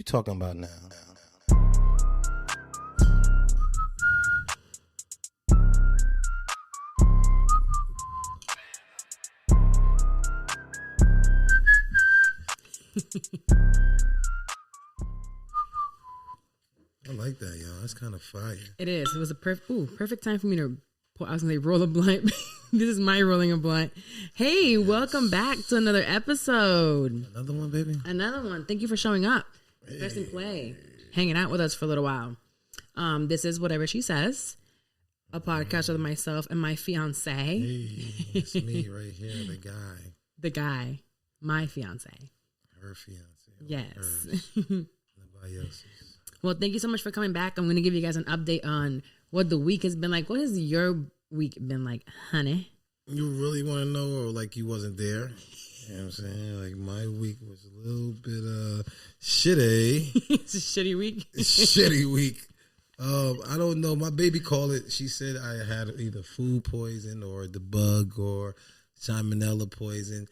talking about now? I like that, y'all. That's kind of fire. It is. It was a perfect time for me to, I was going to say roll a blunt. This is my rolling a blunt. Hey, yes. Welcome back to another episode. Another one, baby? Another one. Thank you for showing up. Hey. Press and play. Hanging out with us for a little while. This is Whatever She Says, a podcast with myself and my fiance. Hey, it's me right here, the guy. The guy. My fiance. Her fiance. Yes. Nobody else's. Well, thank you so much for coming back. I'm going to give you guys an update on what the week has been like. What has your week been like, honey? You really want to know, or like you wasn't there? You know what I'm saying? Like my week was a little bit shitty. It's a shitty week. Shitty week. I don't know. My baby called it. She said I had either food poison or the bug or salmonella poison.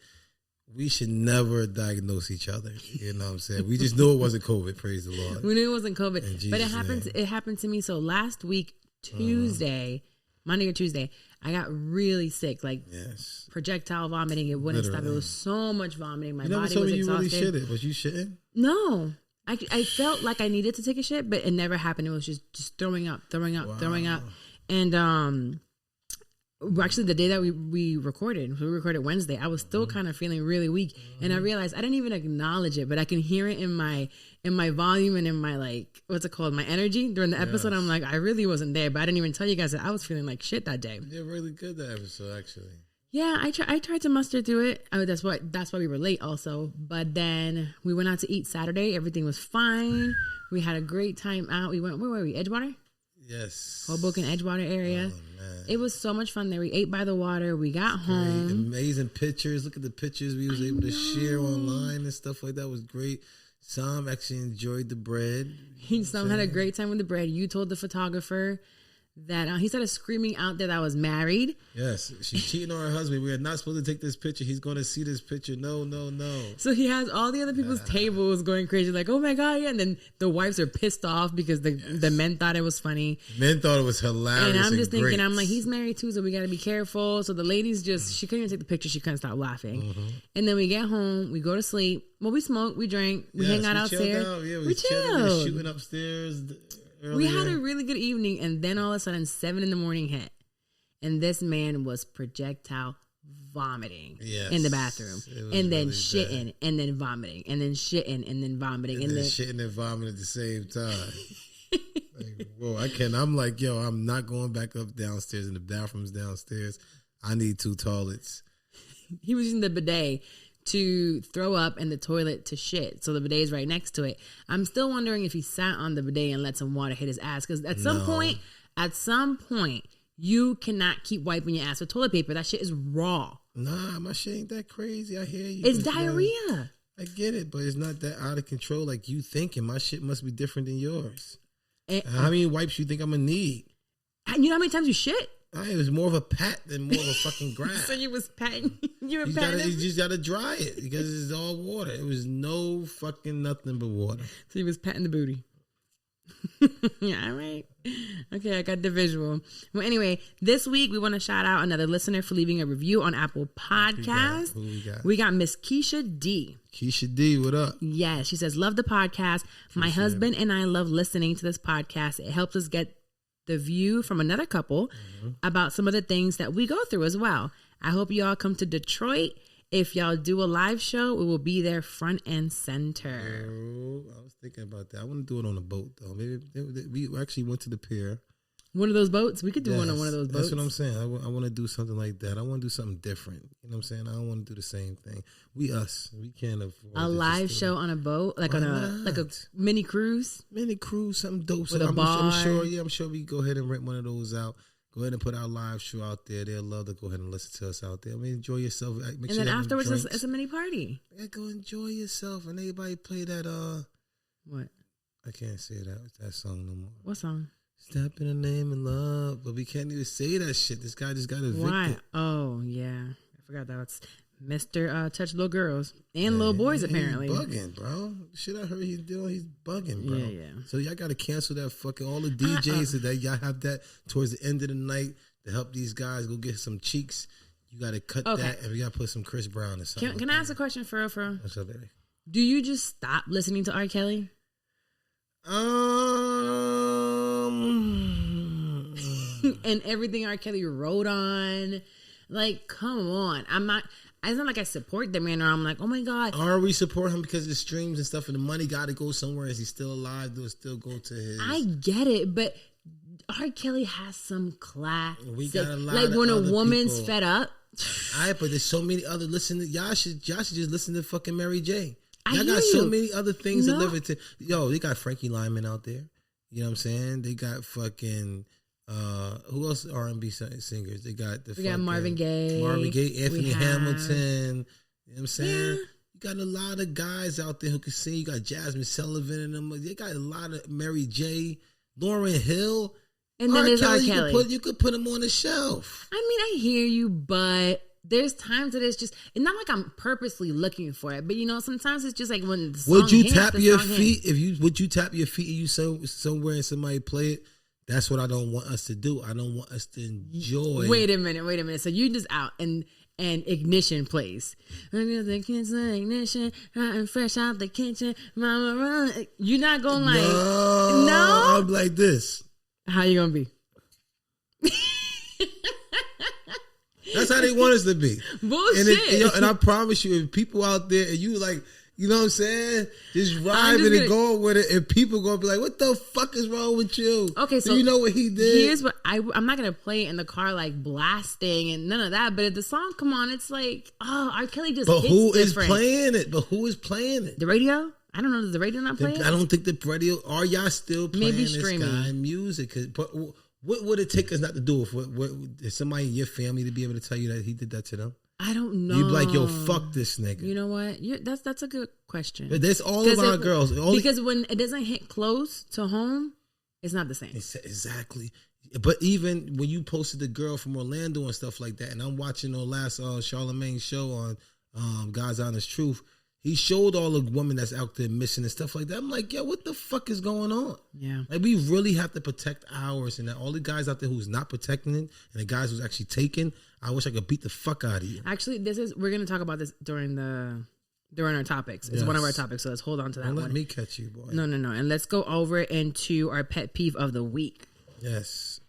We should never diagnose each other. You know what I'm saying? We just knew it wasn't COVID. Praise the Lord. We knew it wasn't COVID. But it happened to me. So last week, Tuesday, Monday or Tuesday, I got really sick. Like projectile vomiting. It wouldn't stop. It was so much vomiting. My body was exhausted. You really shitted. Was you shitting? No. I felt like I needed to take a shit, but it never happened. It was just throwing up. And actually, the day that we recorded Wednesday, I was still kind of feeling really weak, and I realized I didn't even acknowledge it, but I can hear it in my volume and in my my energy during the episode. I'm like, I really wasn't there, but I didn't even tell you guys that I was feeling like shit that day. You're really good that episode, actually. Yeah, I tried to muster through it. That's why we were late also. But then we went out to eat Saturday. Everything was fine. We had a great time out. We went, where were we? Edgewater? Yes. Hoboken, Edgewater area. Oh, man. It was so much fun there. We ate by the water. We got home. Amazing pictures. Look at the pictures we was able to share online and stuff like that. It was great. Sam actually enjoyed the bread. Sam had a great time with the bread. You told the photographer that he started screaming out there that I was married. Yes, she's cheating on her husband. We are not supposed to take this picture. He's going to see this picture. No. So he has all the other people's tables going crazy, like, oh my God, yeah. And then the wives are pissed off because the men thought it was funny. Men thought it was hilarious. And I'm just thinking, I'm like, he's married too, so we got to be careful. So the ladies she couldn't even take the picture. She couldn't stop laughing. Mm-hmm. And then we get home, we go to sleep. Well, we smoke, we drink, we hang out outside. We chilled. Shooting upstairs. Earlier. We had a really good evening, and then all of a sudden 7 a.m. hit, and this man was projectile vomiting in the bathroom, and then really shitting, bad. And then vomiting, and then shitting, and then vomiting, and then shitting and vomiting at the same time. Like, whoa, I can't. I'm like, yo, I'm not going back up downstairs, and the bathroom's downstairs. I need 2 toilets. He was using the bidet to throw up and the toilet to shit. So the bidet is right next to it. I'm still wondering if he sat on the bidet and let some water hit his ass. Because at some point, you cannot keep wiping your ass with toilet paper. That shit is raw. Nah, my shit ain't that crazy. I hear you. It's diarrhea. I get it, but it's not that out of control like you thinking. My shit must be different than yours. How many wipes you think I'm going to need? You know how many times you shit? It was more of a pat than more of a fucking grab. So you was patting. You were patting. You just got to dry it because it's all water. It was no fucking nothing but water. So you was patting the booty. Yeah, all right. Okay, I got the visual. Well, anyway, this week we want to shout out another listener for leaving a review on Apple Podcasts. Who we got? We got Miss Keisha D. Keisha D, what up? Yeah, she says, love the podcast. My husband and I love listening to this podcast. It helps us get the view from another couple about some of the things that we go through as well. I hope y'all come to Detroit. If y'all do a live show, we will be there front and center. Oh, I was thinking about that. I want to do it on a boat, though. Maybe we actually went to the pier. One of those boats? We could do one on one of those boats. That's what I'm saying. I want to do something like that. I want to do something different. You know what I'm saying? I don't want to do the same thing. We can't afford a live show on a boat, like on a mini cruise. Mini cruise, something dope. With a bar. I'm sure we go ahead and rent one of those out. Go ahead and put our live show out there. They'll love to go ahead and listen to us out there. I mean, enjoy yourself. And then afterwards, it's a mini party. Yeah, go enjoy yourself. And everybody play that. What? I can't say that song no more. What song? Step in the name of love. But we can't even say that shit. This guy just got evicted. Why? Oh, yeah. I forgot that. Mr. Touch Little Girls and little boys, apparently. He's bugging, bro. Shit I heard he's doing, he's bugging, bro. Yeah. So y'all got to cancel that fucking, all the DJs so that y'all have that towards the end of the night to help these guys go get some cheeks. You got to cut that, and we got to put some Chris Brown or something. Can I ask a question for real? What's up, baby? Do you just stop listening to R. Kelly? And everything R. Kelly wrote on, like, come on. It's not like I support the man, or I'm like, oh my God. Or we support him because of the streams and stuff, and the money got to go somewhere. Is he still alive? Do it still go to his? I get it, but R. Kelly has some class. We got a lot like of when a other woman's people. fed up. But there's so many other. Listen, y'all should just listen to fucking Mary J. Y'all I got hear so you. many other things to live into. Yo, they got Frankie Lyman out there. You know what I'm saying? They got fucking. Who else R&B singers? They got We got Marvin Gaye, Anthony Hamilton. You know what I'm saying? Yeah. You got a lot of guys out there who can sing. You got Jasmine Sullivan and them. They got a lot of Mary J, Lauryn Hill. And then there's R. Kelly. You could put them on the shelf. I mean, I hear you, but there's times that it's just, it's not like I'm purposely looking for it, but you know, sometimes it's just like when the song Would you hits, tap the your song feet hits. would you tap your feet and you somewhere and somebody play it? That's what I don't want us to do. I don't want us to enjoy. Wait a minute. So you just out and Ignition plays. The kids Ignition, fresh out the kitchen, mama run. You're not going like no. I'm like this. How you gonna be? That's how they want us to be. Bullshit. And I promise you, if people out there and you like, you know what I'm saying, just rhyming and going with it, and people gonna be like, "What the fuck is wrong with you?" Okay, so do you know what he did? Here's what I'm not gonna play it in the car like blasting and none of that. But if the song come on, it's like, oh, R. Kelly just. But hits who is different. playing it? But who is playing it? The radio? I don't know. Does the radio not play it? I don't think the radio. Are y'all still playing Maybe this streaming. guy music? But what would it take us not to do it? What is somebody in your family to be able to tell you that he did that to them? I don't know. You'd be like, yo, fuck this nigga. You know what? That's a good question. But that's all of our girls. Because when it doesn't hit close to home, it's not the same. Exactly. But even when you posted the girl from Orlando and stuff like that, and I'm watching the last Charlamagne show on God's Honest Truth, he showed all the women that's out there missing and stuff like that. I'm like, yo, what the fuck is going on? Yeah. Like, we really have to protect ours, and all the guys out there who's not protecting it, and the guys who's actually taking, I wish I could beat the fuck out of you. Actually, we're going to talk about this during our topics. It's one of our topics, so let's hold on to that one. Don't let me catch you, boy. No. And let's go over into our pet peeve of the week. Yes.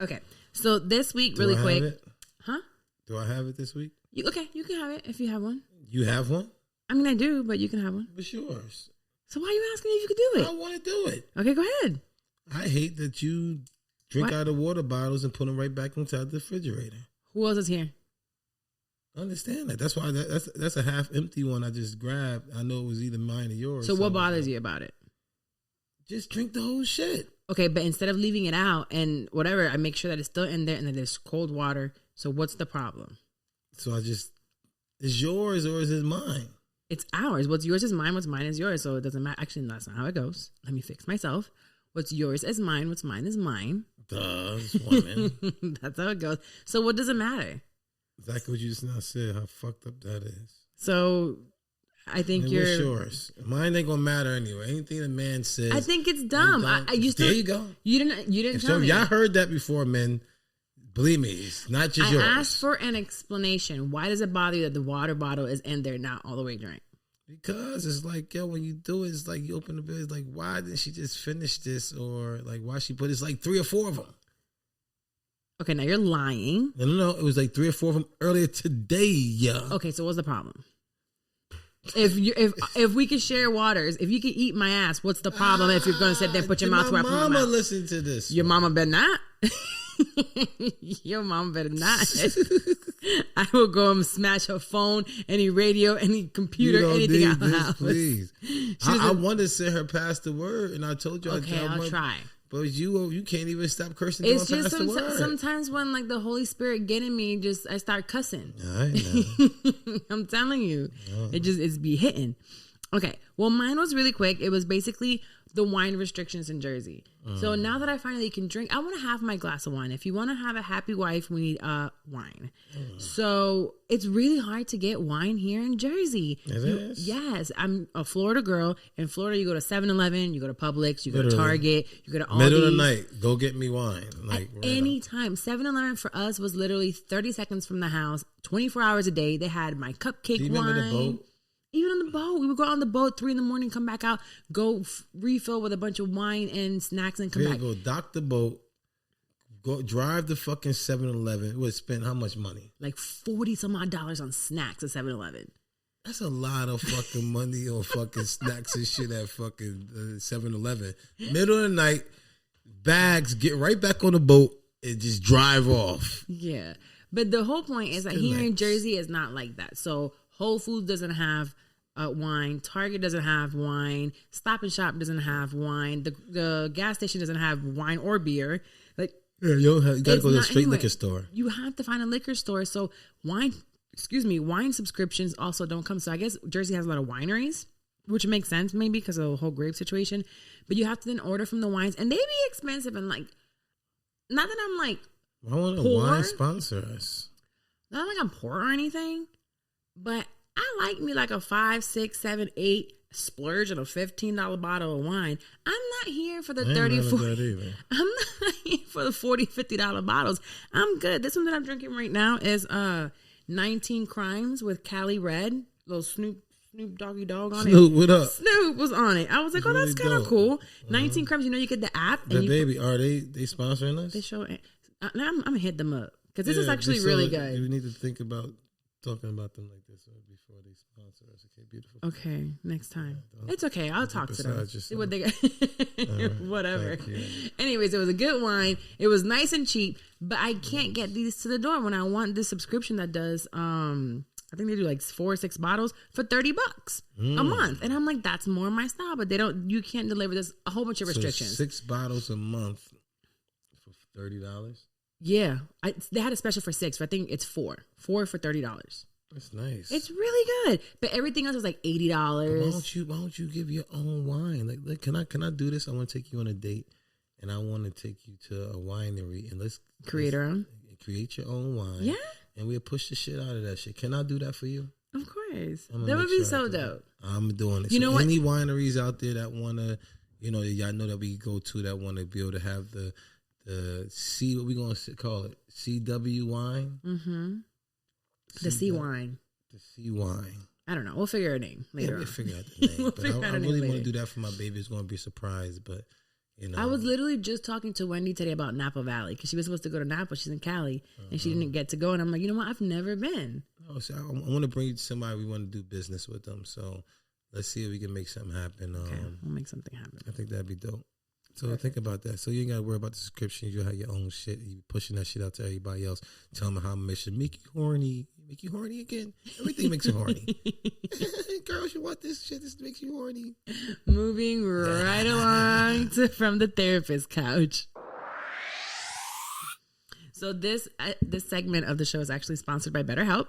Okay. So this week, really quick. Have it? Huh? Do I have it this week? You can have it if you have one. You have one? I mean, I do, but you can have one. What's yours? So why are you asking me if you could do it? I want to do it. Okay, go ahead. I hate that you drink out of water bottles and put them right back inside the refrigerator. Who else is here? I understand that. That's why that's a half empty one I just grabbed. I know it was either mine or yours. So what bothers you about it? Just drink the whole shit. Okay, but instead of leaving it out and whatever, I make sure that it's still in there and that there's cold water. So what's the problem? So is yours or is it mine? It's ours. What's yours is mine. What's mine is yours. So it doesn't matter. Actually, no, that's not how it goes. Let me fix myself. What's yours is mine. What's mine is mine. Duh, this woman. That's how it goes. So what does it matter? Exactly what you just now said. How fucked up that is. So I think and you're. What's yours? Mine ain't gonna matter anyway. Anything a man says. I think it's dumb. I used to. There you go. You didn't tell me. Y'all heard that before, men. Believe me, it's not just yours. I asked for an explanation. Why does it bother you that the water bottle is in there not all the way drank? Because it's like, yo, when you do it, it's like you open the bill. It's like, why didn't she just finish this? Or like, why she put it's like 3 or 4 of them. Okay, now you're lying. No, it was like 3 or 4 of them earlier today. Yeah. Okay, so what's the problem? If we could share waters, if you could eat my ass, what's the problem? If you're gonna sit there and put your mouth where I put my mouth? Listen to this. Your mama better not. Your mama better not. I will go and smash her phone, any radio, any computer, anything out of the house. Please. I wanted to send her past the word, and I told you. Okay, I'll try. But you can't even stop cursing. It's just past the word. sometimes when like the Holy Spirit getting me, I start cussing. I know. I'm telling you, Oh. it's be hitting. Okay. Well, mine was really quick. It was basically the wine restrictions in Jersey. So now that I finally can drink, I want to have my glass of wine. If you want to have a happy wife, we need wine. So it's really hard to get wine here in Jersey. It is? Yes. I'm a Florida girl. In Florida, you go to 7-Eleven, you go to Publix, you go to Target, you go to Aldi's. Middle of the night, go get me wine. Like At any time. 7-Eleven for us was literally 30 seconds from the house, 24 hours a day. They had my cupcake you wine. remember the boat? Even on the boat, we would go on the boat 3 a.m, come back out, go refill with a bunch of wine and snacks, and come back. Go dock the boat, go drive the fucking 7-Eleven. It would spend how much money? Like $40 some odd on snacks at 7-Eleven. That's a lot of fucking money on fucking snacks and shit at fucking 7-Eleven. Middle of the night, bags, get right back on the boat and just drive off. Yeah, but the whole point is that here in Jersey is not like that. So Whole Foods doesn't have wine. Target doesn't have wine. Stop and Shop doesn't have wine. The gas station doesn't have wine or beer. Like, yeah, you gotta go to a straight anywhere. liquor store. You have to find a liquor store. So wine subscriptions also don't come. So I guess Jersey has a lot of wineries, which makes sense maybe because of the whole grape situation. But you have to then order from the wines, and they be expensive. And like, not that I'm like, I want a wine sponsor us. Not like I'm poor or anything. But I like me like a 5, 6, 7, 8 splurge on a $15 bottle of wine. I'm not here for the 30, 40. I'm not here for the $40, $50 bottles. I'm good. This one that I'm drinking right now is 19 Crimes with Cali Red. Little Snoop Doggy Dog on it. Snoop, what up? Snoop was on it. I was like, That's that's kind of cool. 19 Crimes, you get the app. And baby, are they sponsoring us? They show it. I'm going to hit them up because this is actually really good. We need to think about talking about them like this before they sponsor us. Okay, beautiful. Okay, next time. It's okay. I'll talk to them. See what they got. Whatever. Anyways, it was a good wine. It was nice and cheap, but I can't get these to the door when I want this subscription that does. I think they do like 4 or 6 bottles for $30 a month, and I'm like, that's more my style. But they don't. You can't deliver this. A whole bunch of restrictions. 6 bottles a month for $30. Yeah, they had a special for 6, but I think it's 4 for $30. That's nice. It's really good, but everything else is like $80. Why don't you give your own wine? Like, can I do this? I want to take you on a date, and I want to take you to a winery, and let's create your own wine. Yeah, and we'll push the shit out of that shit. Can I do that for you? Of course, that would be so dope. I'm doing it. You know what? Any wineries out there that want to, y'all know that we go to that want to be able to have the C, what we gonna call it? CW wine. Mm-hmm. The C wine. The C wine. I don't know. We'll figure a name later. We'll figure out the name. But I really want to do that for my baby. It's gonna be a surprise. But I was literally just talking to Wendy today about Napa Valley because she was supposed to go to Napa. She's in Cali and she didn't get to go. And I'm like, you know what? I've never been. Oh, so I want to bring you to somebody. We want to do business with them. So let's see if we can make something happen. Okay, we'll make something happen. I think that'd be dope. So think about that. So you ain't got to worry about the subscriptions. You have your own shit. You pushing that shit out to everybody else. Tell them how much it make you horny. Make you horny again. Everything makes you horny. Girls, you want this shit? This makes you horny. Moving right along from the therapist couch. So this segment of the show is actually sponsored by BetterHelp.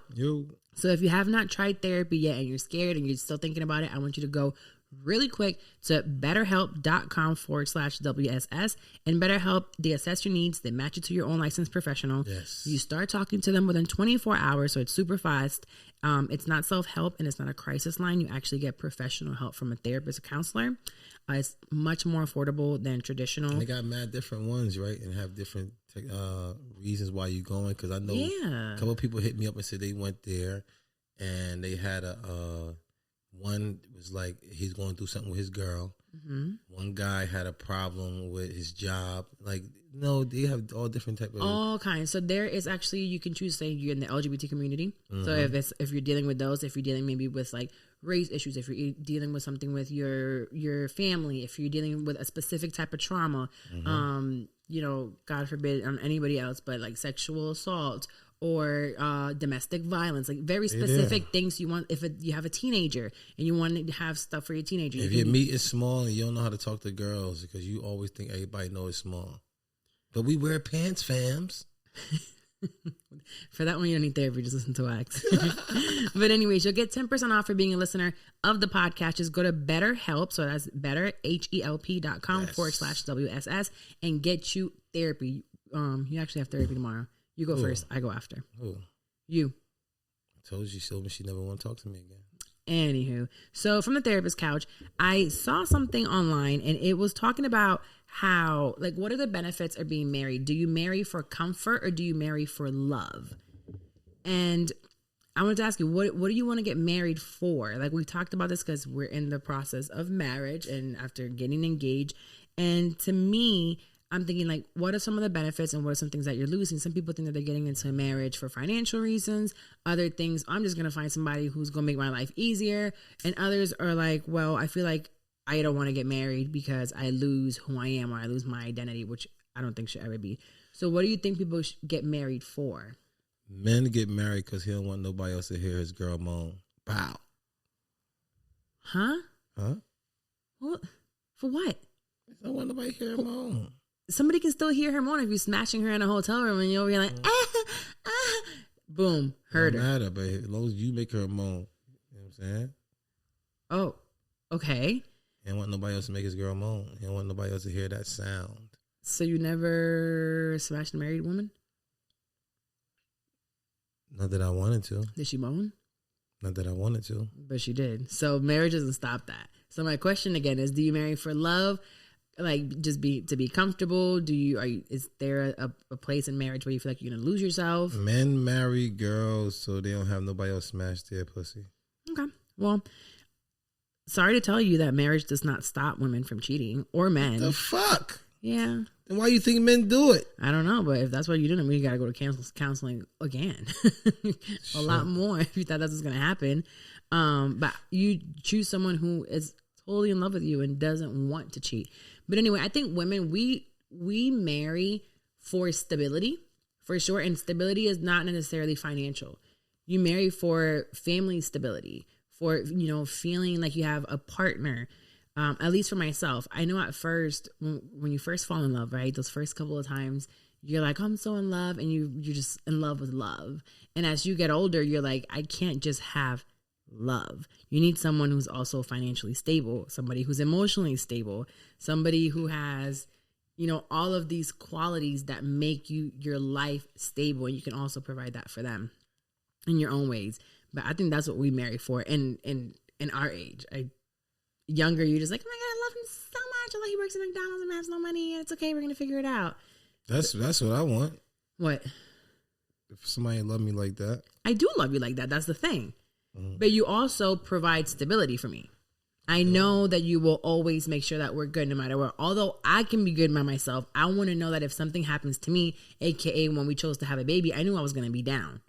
So if you have not tried therapy yet and you're scared and you're still thinking about it, I want you to go really quick to betterhelp.com/WSS. And BetterHelp, they assess your needs. They match you to your own licensed professional. Yes. You start talking to them within 24 hours, so it's super fast. It's not self-help and it's not a crisis line. You actually get professional help from a therapist or counselor. It's much more affordable than traditional. And they got mad different ones, right? And have different reasons why you're going. Because I know a couple of people hit me up and said they went there and they had one was like he's going through something with his girl. Mm-hmm. One guy had a problem with his job. Like, no, they have all different type of all kinds. So there is actually, you can choose to say you're in the LGBT community. Mm-hmm. So if you're dealing with those, if you're dealing maybe with like race issues, if you're dealing with something with your family, if you're dealing with a specific type of trauma, mm-hmm. God forbid anybody else, but like sexual assault or domestic violence, like very specific things you want. If you have a teenager and you want to have stuff for your teenager. If your meat is small and you don't know how to talk to girls because you always think everybody knows it's small. But we wear pants, fams. For that one, you don't need therapy. Just listen to Wax. But anyways, you'll get 10% off for being a listener of the podcast. Just go to BetterHelp. So that's betterhelp.com/WSS and get you therapy. You actually have therapy tomorrow. You go first. I go after. You. I told you, she told me she never want to talk to me again. Anywho, so from the therapist couch, I saw something online and it was talking about how, like, what are the benefits of being married? Do you marry for comfort or do you marry for love? And I wanted to ask you, what do you want to get married for? Like, we talked about this because we're in the process of marriage and after getting engaged. And to me, I'm thinking, like, what are some of the benefits and what are some things that you're losing? Some people think that they're getting into a marriage for financial reasons. Other things, I'm just going to find somebody who's going to make my life easier. And others are like, well, I feel like I don't want to get married because I lose who I am or I lose my identity, which I don't think should ever be. So what do you think people should get married for? Men get married because he don't want nobody else to hear his girl moan. Pow. Huh? Huh? What? For what? I don't want nobody to hear her moan. Somebody can still hear her moan if you're smashing her in a hotel room and you'll be like, boom, heard her. Matter, but as long as you make her moan, you know what I'm saying? Oh, okay. He don't want nobody else to make his girl moan. He don't want nobody else to hear that sound. So you never smashed a married woman? Not that I wanted to. Did she moan? Not that I wanted to. But she did. So marriage doesn't stop that. So my question again is, do you marry for love? Like, just to be comfortable? Is there a place in marriage where you feel like you're gonna lose yourself? Men marry girls so they don't have nobody else smash their pussy. Okay. Well, sorry to tell you that marriage does not stop women from cheating or men. The fuck? Yeah. Then why you think men do it? I don't know, but if that's what you're doing, we gotta go to counseling again. A lot more if you thought that was gonna happen. But you choose someone who is totally in love with you and doesn't want to cheat. But anyway, I think women, we marry for stability, for sure. And stability is not necessarily financial. You marry for family stability, for, feeling like you have a partner. At least for myself, I know at first, when you first fall in love, right? Those first couple of times, you're like, oh, I'm so in love. And you're just in love with love. And as you get older, you're like, I can't just have love. You need someone who's also financially stable, somebody who's emotionally stable, somebody who has, all of these qualities that make your life stable, and you can also provide that for them in your own ways. But I think that's what we marry for. And in our age, younger, you're just like, oh my God, I love him so much. I love he works at McDonald's and has no money, and it's okay, we're gonna figure it out. That's what I want. What? If somebody love me like that. I do love you like that. That's the thing. But you also provide stability for me. I know that you will always make sure that we're good no matter what. Although I can be good by myself, I want to know that if something happens to me, aka when we chose to have a baby, I knew I was going to be down,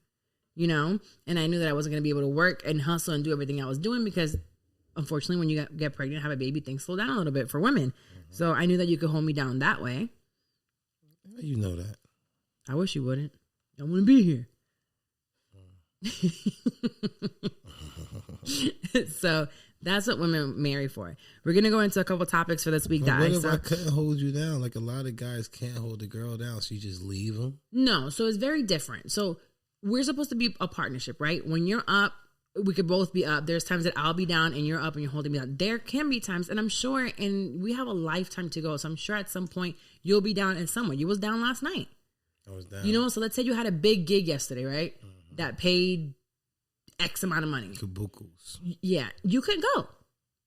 and I knew that I wasn't going to be able to work and hustle and do everything I was doing because unfortunately when you get pregnant, have a baby, things slow down a little bit for women. So I knew that you could hold me down that way. You know that. I wish you wouldn't. I wouldn't be here. So that's what women marry for. We're gonna go into a couple topics for this week, guys. What if I couldn't hold you down? Like a lot of guys can't hold the girl down, so you just leave them. No, so it's very different. So we're supposed to be a partnership, right? When you're up, we could both be up. There's times that I'll be down and you're up and you're holding me down. There can be times, and I'm sure, and we have a lifetime to go, so I'm sure at some point you'll be down in somewhere. You was down last night. I was down. So let's say you had a big gig yesterday, right? That paid X amount of money. Kabukus. Yeah, you could go.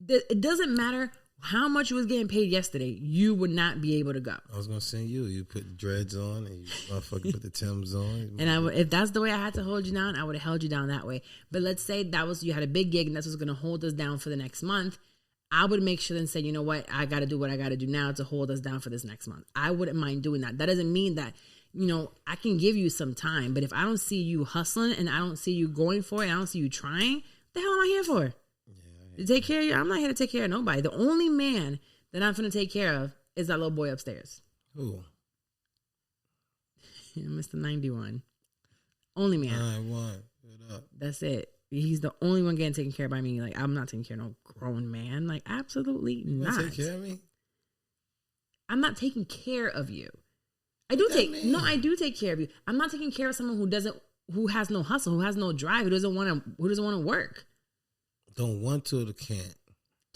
It doesn't matter how much you was getting paid yesterday. You would not be able to go. I was gonna send you. You put dreads on, and you motherfucker put the Timbs on. And if that's the way I had to hold you down, I would have held you down that way. But let's say you had a big gig, and that's what's gonna hold us down for the next month. I would make sure and say, you know what, I got to do what I got to do now to hold us down for this next month. I wouldn't mind doing that. That doesn't mean that. I can give you some time, but if I don't see you hustling and I don't see you going for it, and I don't see you trying, the hell am I here for? To take care of you? I'm not here to take care of nobody. The only man that I'm going to take care of is that little boy upstairs. Who? Mr. 91. Only man. 91. What up? That's it. He's the only one getting taken care of by me. Like, I'm not taking care of no grown man. Like, absolutely not. Take care of me? I'm not taking care of you. I do take care of you. I'm not taking care of someone who has no hustle, who has no drive, who doesn't want to work. Don't want to or can't.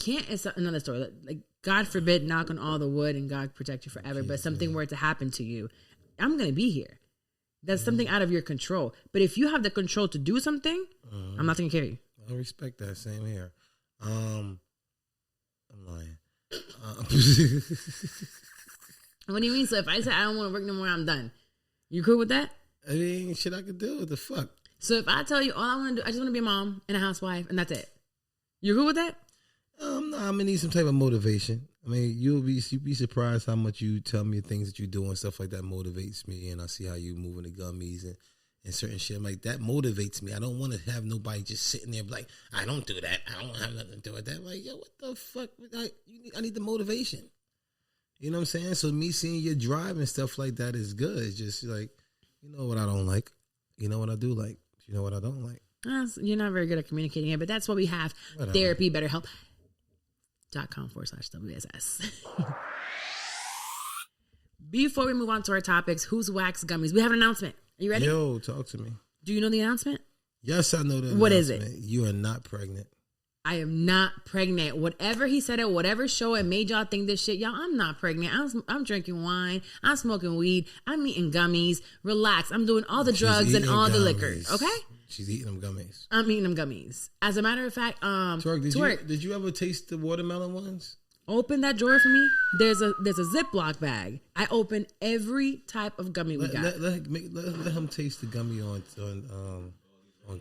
Can't is another story. Like, God forbid, knock on all the wood and God protect you forever. But something were to happen to you, I'm going to be here. That's something out of your control. But if you have the control to do something, I'm not taking care of you. I respect that. Same here. I'm lying. What do you mean? So if I say I don't want to work no more, I'm done. You cool with that? I mean, shit I could do. What the fuck? So if I tell you all I want to do, I just want to be a mom and a housewife, and that's it. You cool with that? No, I'm gonna need some type of motivation. I mean, you'd be surprised how much you tell me things that you do and stuff like that motivates me, and I see how you moving the gummies and certain shit. I'm like, that motivates me. I don't want to have nobody just sitting there like, I don't do that. I don't have nothing to do with that. I'm like, yo, what the fuck? I need the motivation. You know what I'm saying? So me seeing your drive and stuff like that is good. It's just like, you know what I don't like. You know what I do like. You know what I don't like. You're not very good at communicating it, but that's what we have. Whatever. Therapy, BetterHelp.com/WSS. Before we move on to our topics, who's wax gummies? We have an announcement. Are you ready? Yo, talk to me. Do you know the announcement? Yes, I know the announcement. What is it? You are not pregnant. I am not pregnant. Whatever he said at whatever show it made y'all think this shit, y'all, I'm not pregnant. I'm drinking wine. I'm smoking weed. I'm eating gummies. Relax. I'm doing all the drugs and all the liquors. Okay? She's eating them gummies. I'm eating them gummies. As a matter of fact, Twerk, did you ever taste the watermelon ones? Open that drawer for me. There's a Ziploc bag. I open every type of gummy we got. Let him taste the gummy on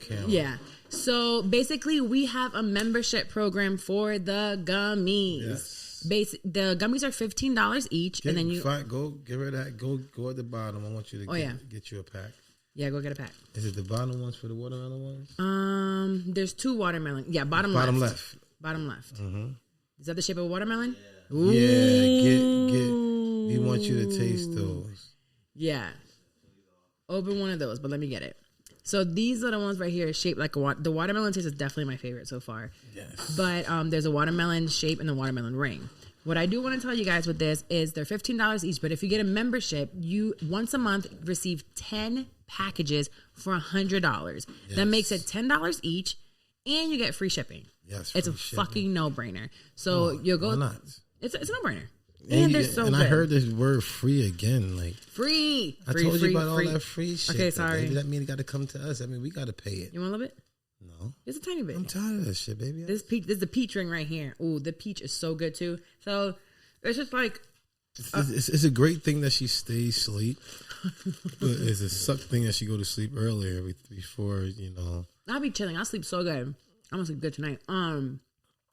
camera. Yeah. So basically, we have a membership program for the gummies. Yes. The gummies are $15 each, and then go get rid of that. Go at the bottom. I want you to get you a pack. Yeah, go get a pack. Is it the bottom ones for the watermelon ones? There's 2 watermelon. Yeah, bottom left. Bottom left. Mm-hmm. Is that the shape of a watermelon? Yeah. Yeah. We want you to taste those. Yeah. Open one of those, but let me get it. So these are the ones right here shaped like the watermelon taste is definitely my favorite so far. Yes. But there's a watermelon shape and the watermelon ring. What I do want to tell you guys with this is they're $15 each, but if you get a membership, you once a month receive 10 packages for $100. Yes. That makes it $10 each, and you get free shipping. Yes, it's a fucking no-brainer. So you'll go. Why not? It's a no-brainer. And they're so good. I heard this word free again. Like free. I told you about all that free shit. Okay, sorry. Baby, that mean it got to come to us. I mean, we got to pay it. You want a little bit? No. Just a tiny bit. I'm tired of that shit, baby. This is the peach ring right here. Ooh, the peach is so good too. So it's just like it's a great thing that she stays asleep, but it's a suck thing that she go to sleep earlier before I'll be chilling. I'll sleep so good. I'm gonna sleep good tonight.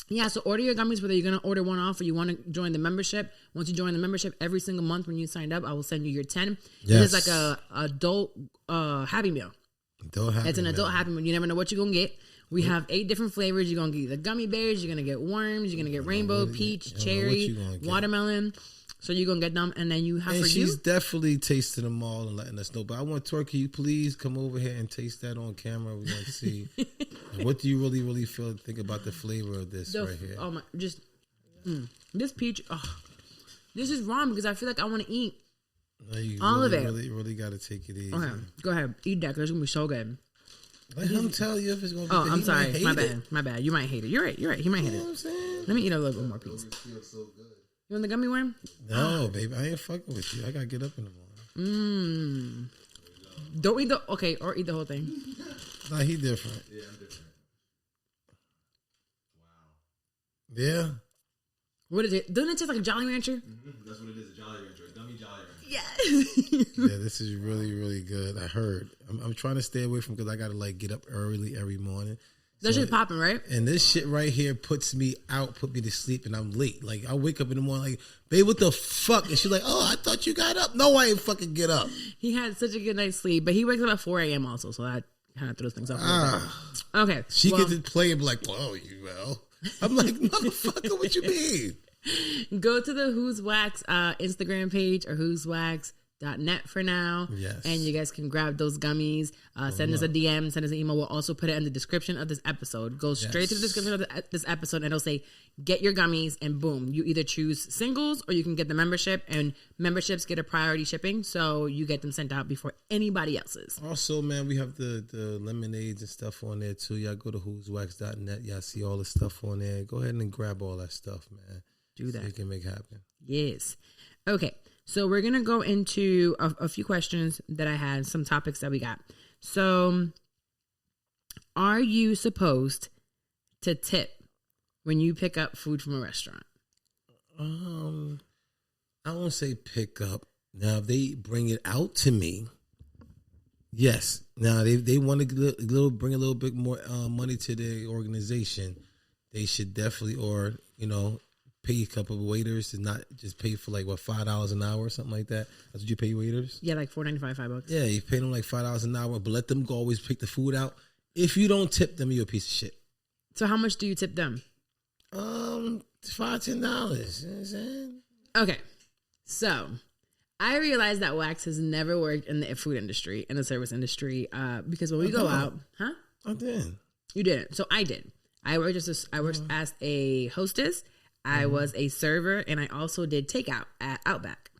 Yeah, so order your gummies whether you're going to order one off or you want to join the membership. Once you join the membership, every single month when you signed up, I will send you your 10. Yes. It's like a adult Happy Meal. It's an adult Happy Meal. You never know what you're going to get. We have 8 different flavors. You're going to get the gummy bears. You're going to get worms. You're going to get rainbow, peach, cherry, watermelon. So you're going to get them, and then you have and she's definitely tasting them all and letting us know. But I want Twerk, can you please come over here and taste that on camera? We want to see. What do you really, really think about the flavor of this right here? Oh my, this peach. Oh, this is wrong because I feel like I want to eat all of it. Really got to take it easy. Okay, go ahead, eat that because it's gonna be so good. Let him tell you if it's gonna be. Oh, I'm sorry, my bad. You might hate it. You're right. He might hate it. What I'm saying? Let me eat a little bit more piece. It feels so good. You want the gummy worm? No, baby, I ain't fucking with you. I gotta get up in the morning. Don't eat or eat the whole thing. Nah, he different. Yeah, I'm different. Wow. Yeah. What is it? Doesn't it taste like a Jolly Rancher? Mm-hmm. That's what it is, a Jolly Rancher, a gummy Jolly Rancher. Yes. Yeah, this is really, really good. I heard. I'm trying to stay away from because I gotta get up early every morning. That shit's popping, right? And this shit right here puts me to sleep, and I'm late. Like, I wake up in the morning like, babe, what the fuck? And she's like, oh, I thought you got up. No, I ain't fucking get up. He had such a good night's sleep, but he wakes up at 4 a.m. also, so that kind of throws things off. Okay. She gets to play and be like, oh, you will. I'm like, motherfucker, what you mean? Go to the Who's Wax Instagram page or Who's Wax gummy.net for now. Yes. And you guys can grab those gummies. Send us a DM, send us an email. We'll also put it in the description of this episode. Go straight to the description of this episode and it'll say, get your gummies, and boom. You either choose singles or you can get the membership, and memberships get a priority shipping. So you get them sent out before anybody else's. Also, man, we have the lemonades and stuff on there too. Y'all go to who'swax.net. Y'all see all the stuff on there. Go ahead and grab all that stuff, man. Do that. So you can make it happen. Yes. Okay. So we're going to go into a few questions that I had, some topics that we got. So are you supposed to tip when you pick up food from a restaurant? I won't say pick up. Now, if they bring it out to me, yes. Now, they want to bring a little bit more money to the organization. They should definitely, or, pay a couple of waiters to not just pay for like $5 an hour or something like that. That's what you pay waiters? Yeah, like $4.95, $5. Yeah, you pay them like $5 an hour, but let them go always pick the food out. If you don't tip them, you're a piece of shit. So how much do you tip them? $5, $10. You know what I'm saying? Okay. So I realized that wax has never worked in the food industry, in the service industry, because when we go out, I did. You didn't. So I did. I worked as a hostess. I was a server, and I also did takeout at Outback.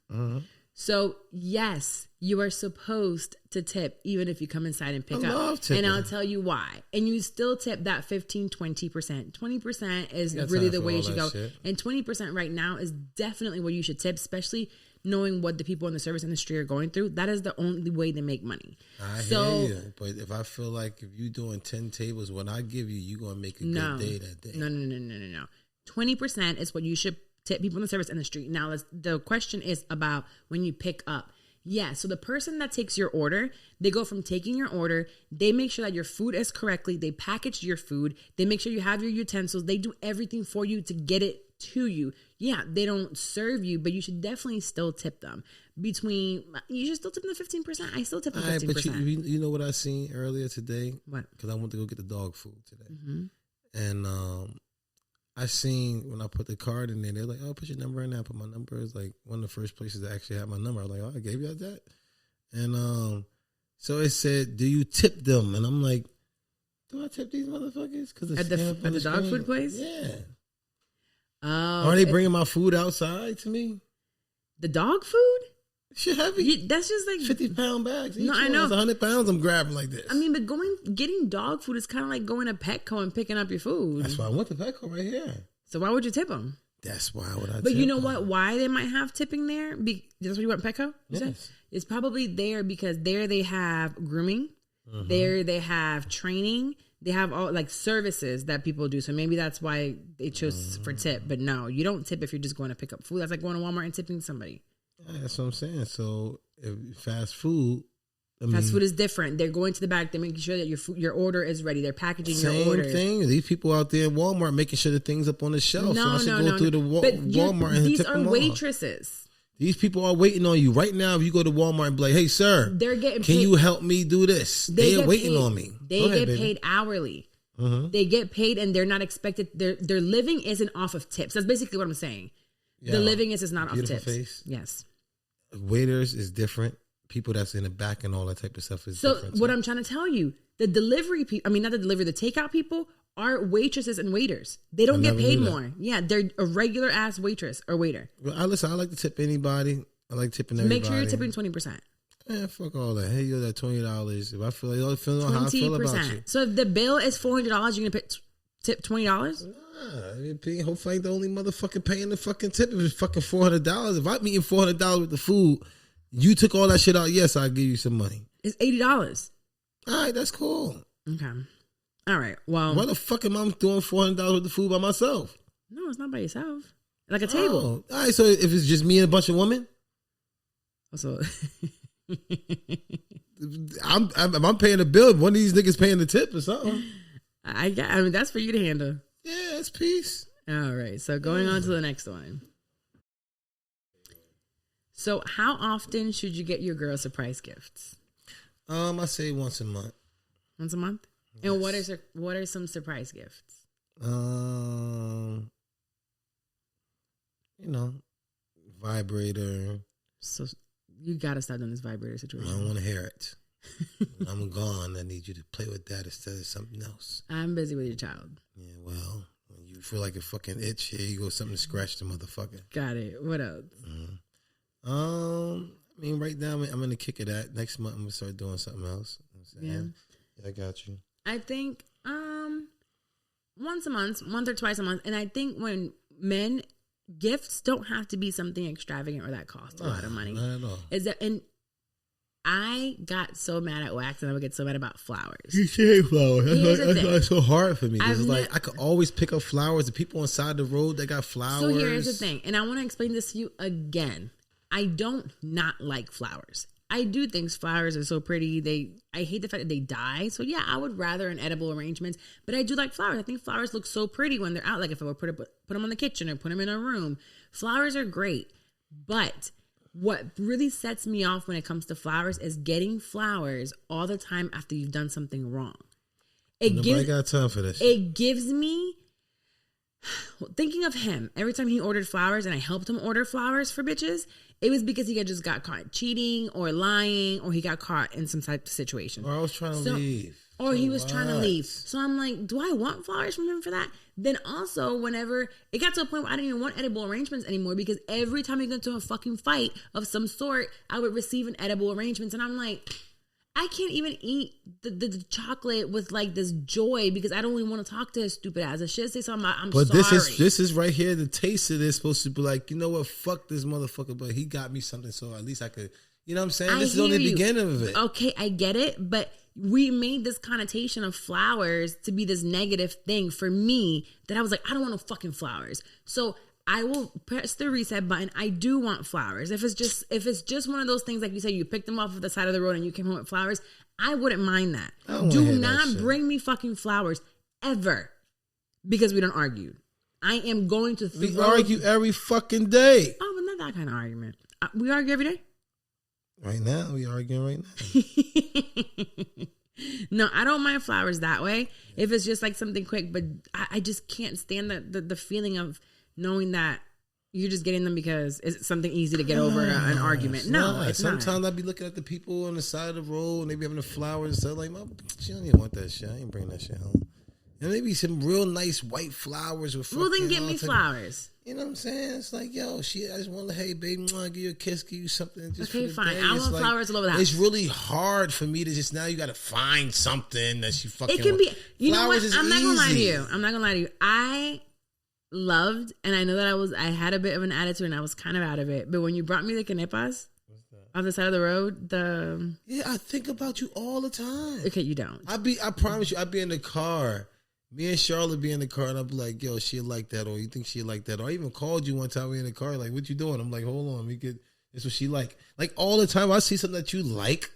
So, yes, you are supposed to tip even if you come inside and pick up. Love tipping. And I'll tell you why. And you still tip that 15, 20%. 20% is really the way you should go. Shit. And 20% right now is definitely what you should tip, especially knowing what the people in the service industry are going through. That is the only way they make money. I hear you. But if I feel like if you're doing 10 tables, when I give you, you're going to make a good day that day. No. 20% is what you should tip people in the service industry. Now, the question is about when you pick up. Yeah, so the person that takes your order, they go from taking your order, they make sure that your food is correctly, they package your food, they make sure you have your utensils, they do everything for you to get it to you. Yeah, they don't serve you, but you should definitely still tip them. You should still tip them 15%. I still tip them 15%. But you know what I seen earlier today? What? Because I went to go get the dog food today. And I seen when I put the card in there, they're like, "Oh, put your number in there." I put my number. It's like one of the first places that actually had my number. I was like, "Oh, I gave you that." And so it said, "Do you tip them?" And I'm like, "Do I tip these motherfuckers?" Because at the dog food place. Yeah. Oh, are they bringing my food outside to me? The dog food? Shit heavy. That's just like 50-pound bags. No, I know. That's 100 pounds I'm grabbing like this. I mean, but getting dog food is kind of like going to Petco and picking up your food. That's why I went to Petco right here. So why would you tip them? That's why would I. But you know what? Why they might have tipping there? That's what you went Petco? Yes. It's probably there because there they have grooming. There they have training. They have all like services that people do. So maybe that's why they chose for tip. But no, you don't tip if you're just going to pick up food. That's like going to Walmart and tipping somebody. Yeah, that's what I'm saying. So if fast food, fast food is different. They're going to the back. They're making sure that your order is ready. They're packaging your order. Same thing. These people out there in Walmart making sure the things up on the shelf. So I should go through the Walmart and these tip are them waitresses. Off. These people are waiting on you right now. If you go to Walmart and be like, "Hey, sir, they're getting can you help me do this?" They're waiting on me. They get paid hourly. They get paid, and they're not expected. Their living isn't off of tips. That's basically what I'm saying. The living is not off tips. Face. Yes. Waiters is different. People that's in the back and all that type of stuff is different. So what I'm trying to tell you, the delivery people, not the delivery, the takeout people are waitresses and waiters. They don't get paid more. Yeah, they're a regular ass waitress or waiter. Well, I like to tip anybody. I like tipping everybody. Make sure you're tipping 20%. Man, fuck all that. Hey, yo, that $20. If I feel like, how I feel about you. So if the bill is $400, you're gonna tip $20? Nah, hopefully I ain't the only motherfucker paying the fucking tip. If it's fucking $400, if I'm eating $400 with the food, you took all that shit out. Yes, I'll give you some money. It's $80. All right, that's cool. Okay. All right. Well, why the fuck am I doing $400 with the food by myself? No, it's not by yourself. Like a table. All right. So if it's just me and a bunch of women, so I'm paying the bill. One of these niggas paying the tip or something. I mean, that's for you to handle. Yeah, it's peace. All right. So going on to the next one. So how often should you get your girl surprise gifts? I say once a month. Once a month? Yes. And what are some surprise gifts? Vibrator. So You gotta stop doing this vibrator I situation. don't want to hear it. I'm gone. I need you to play with that instead of something else. I'm busy with your child. Yeah, well, when you feel like a fucking itch, here you go, something to scratch the motherfucker. Got it. What else? I mean, right now I'm gonna kick it at. Next month I'm gonna start doing something else. You know what I'm saying? Yeah, I got you. I think once or twice a month, and I think when men, gifts don't have to be something extravagant or that cost a lot of money. Not at all. Is that and I got so mad at wax, and I would get so mad about flowers. You can't flowers. Here's the That's thing. why it's so hard for me. It's I've like I could always pick up flowers. The people on the side of the road that got flowers. So here's the thing, and I want to explain this to you again. I don't not like flowers. I do think flowers are so pretty. I hate the fact that they die. So yeah, I would rather an edible arrangements, but I do like flowers. I think flowers look so pretty when they're out. Like if I would put them on the kitchen or put them in a room, flowers are great. But what really sets me off when it comes to flowers is getting flowers all the time after you've done something wrong. Nobody got time for this. It gives me, thinking of him, every time he ordered flowers and I helped him order flowers for bitches, it was because he had just got caught cheating or lying, or he got caught in some type of situation. Or I was trying to leave. Or he was trying to leave. So I'm like, do I want flowers from him for that? Then also, whenever it got to a point where I didn't even want edible arrangements anymore, because every time we got into a fucking fight of some sort, I would receive an edible arrangements. And I'm like, I can't even eat the chocolate with like this joy because I don't even want to talk to his stupid ass. I should say something about, I'm sorry. But this is right here. The taste of this supposed to be like, you know what? Fuck this motherfucker. But he got me something, so at least I could. You know what I'm saying? This is only the beginning of it. Okay, I get it, but we made this connotation of flowers to be this negative thing for me that I was like, I don't want no fucking flowers. So I will press the reset button. I do want flowers. If it's just one of those things, like you said, you picked them off of the side of the road and you came home with flowers, I wouldn't mind that. Do not bring me fucking flowers ever because we don't argue. I am going to We argue every fucking day. Oh, but not that kind of argument. We argue every day? Right now, we arguing right now. No, I don't mind flowers that way. If it's just like something quick, but I just can't stand the feeling of knowing that you're just getting them because it's something easy to get over an argument. No, it's sometimes not. I be looking at the people on the side of the road and they be having the flowers and stuff like, she don't even want that shit. I ain't bringing that shit home. And maybe some real nice white flowers with well, then get me flowers. You know what I'm saying? It's like, yo, I just want to, hey, baby, I give you a kiss, give you something. Just okay, for the fine. day. I want flowers all over the house. It's really hard for me to just, now you got to find something that you fucking It can be, you flowers know what? I'm not going to lie to easy. you. I'm not going to lie to you. I loved, and I know that I had a bit of an attitude and I was kind of out of it. But when you brought me the canepas on the side of the road, yeah, I think about you all the time. Okay, you don't. I promise you, I'd be in the car. Me and Charlotte be in the car, and I'd be like, yo, she'll like that, or you think she'll like that. Or I even called you one time, we in the car, like, what you doing? I'm like, hold on, this is what she like. Like, all the time, I see something that you like,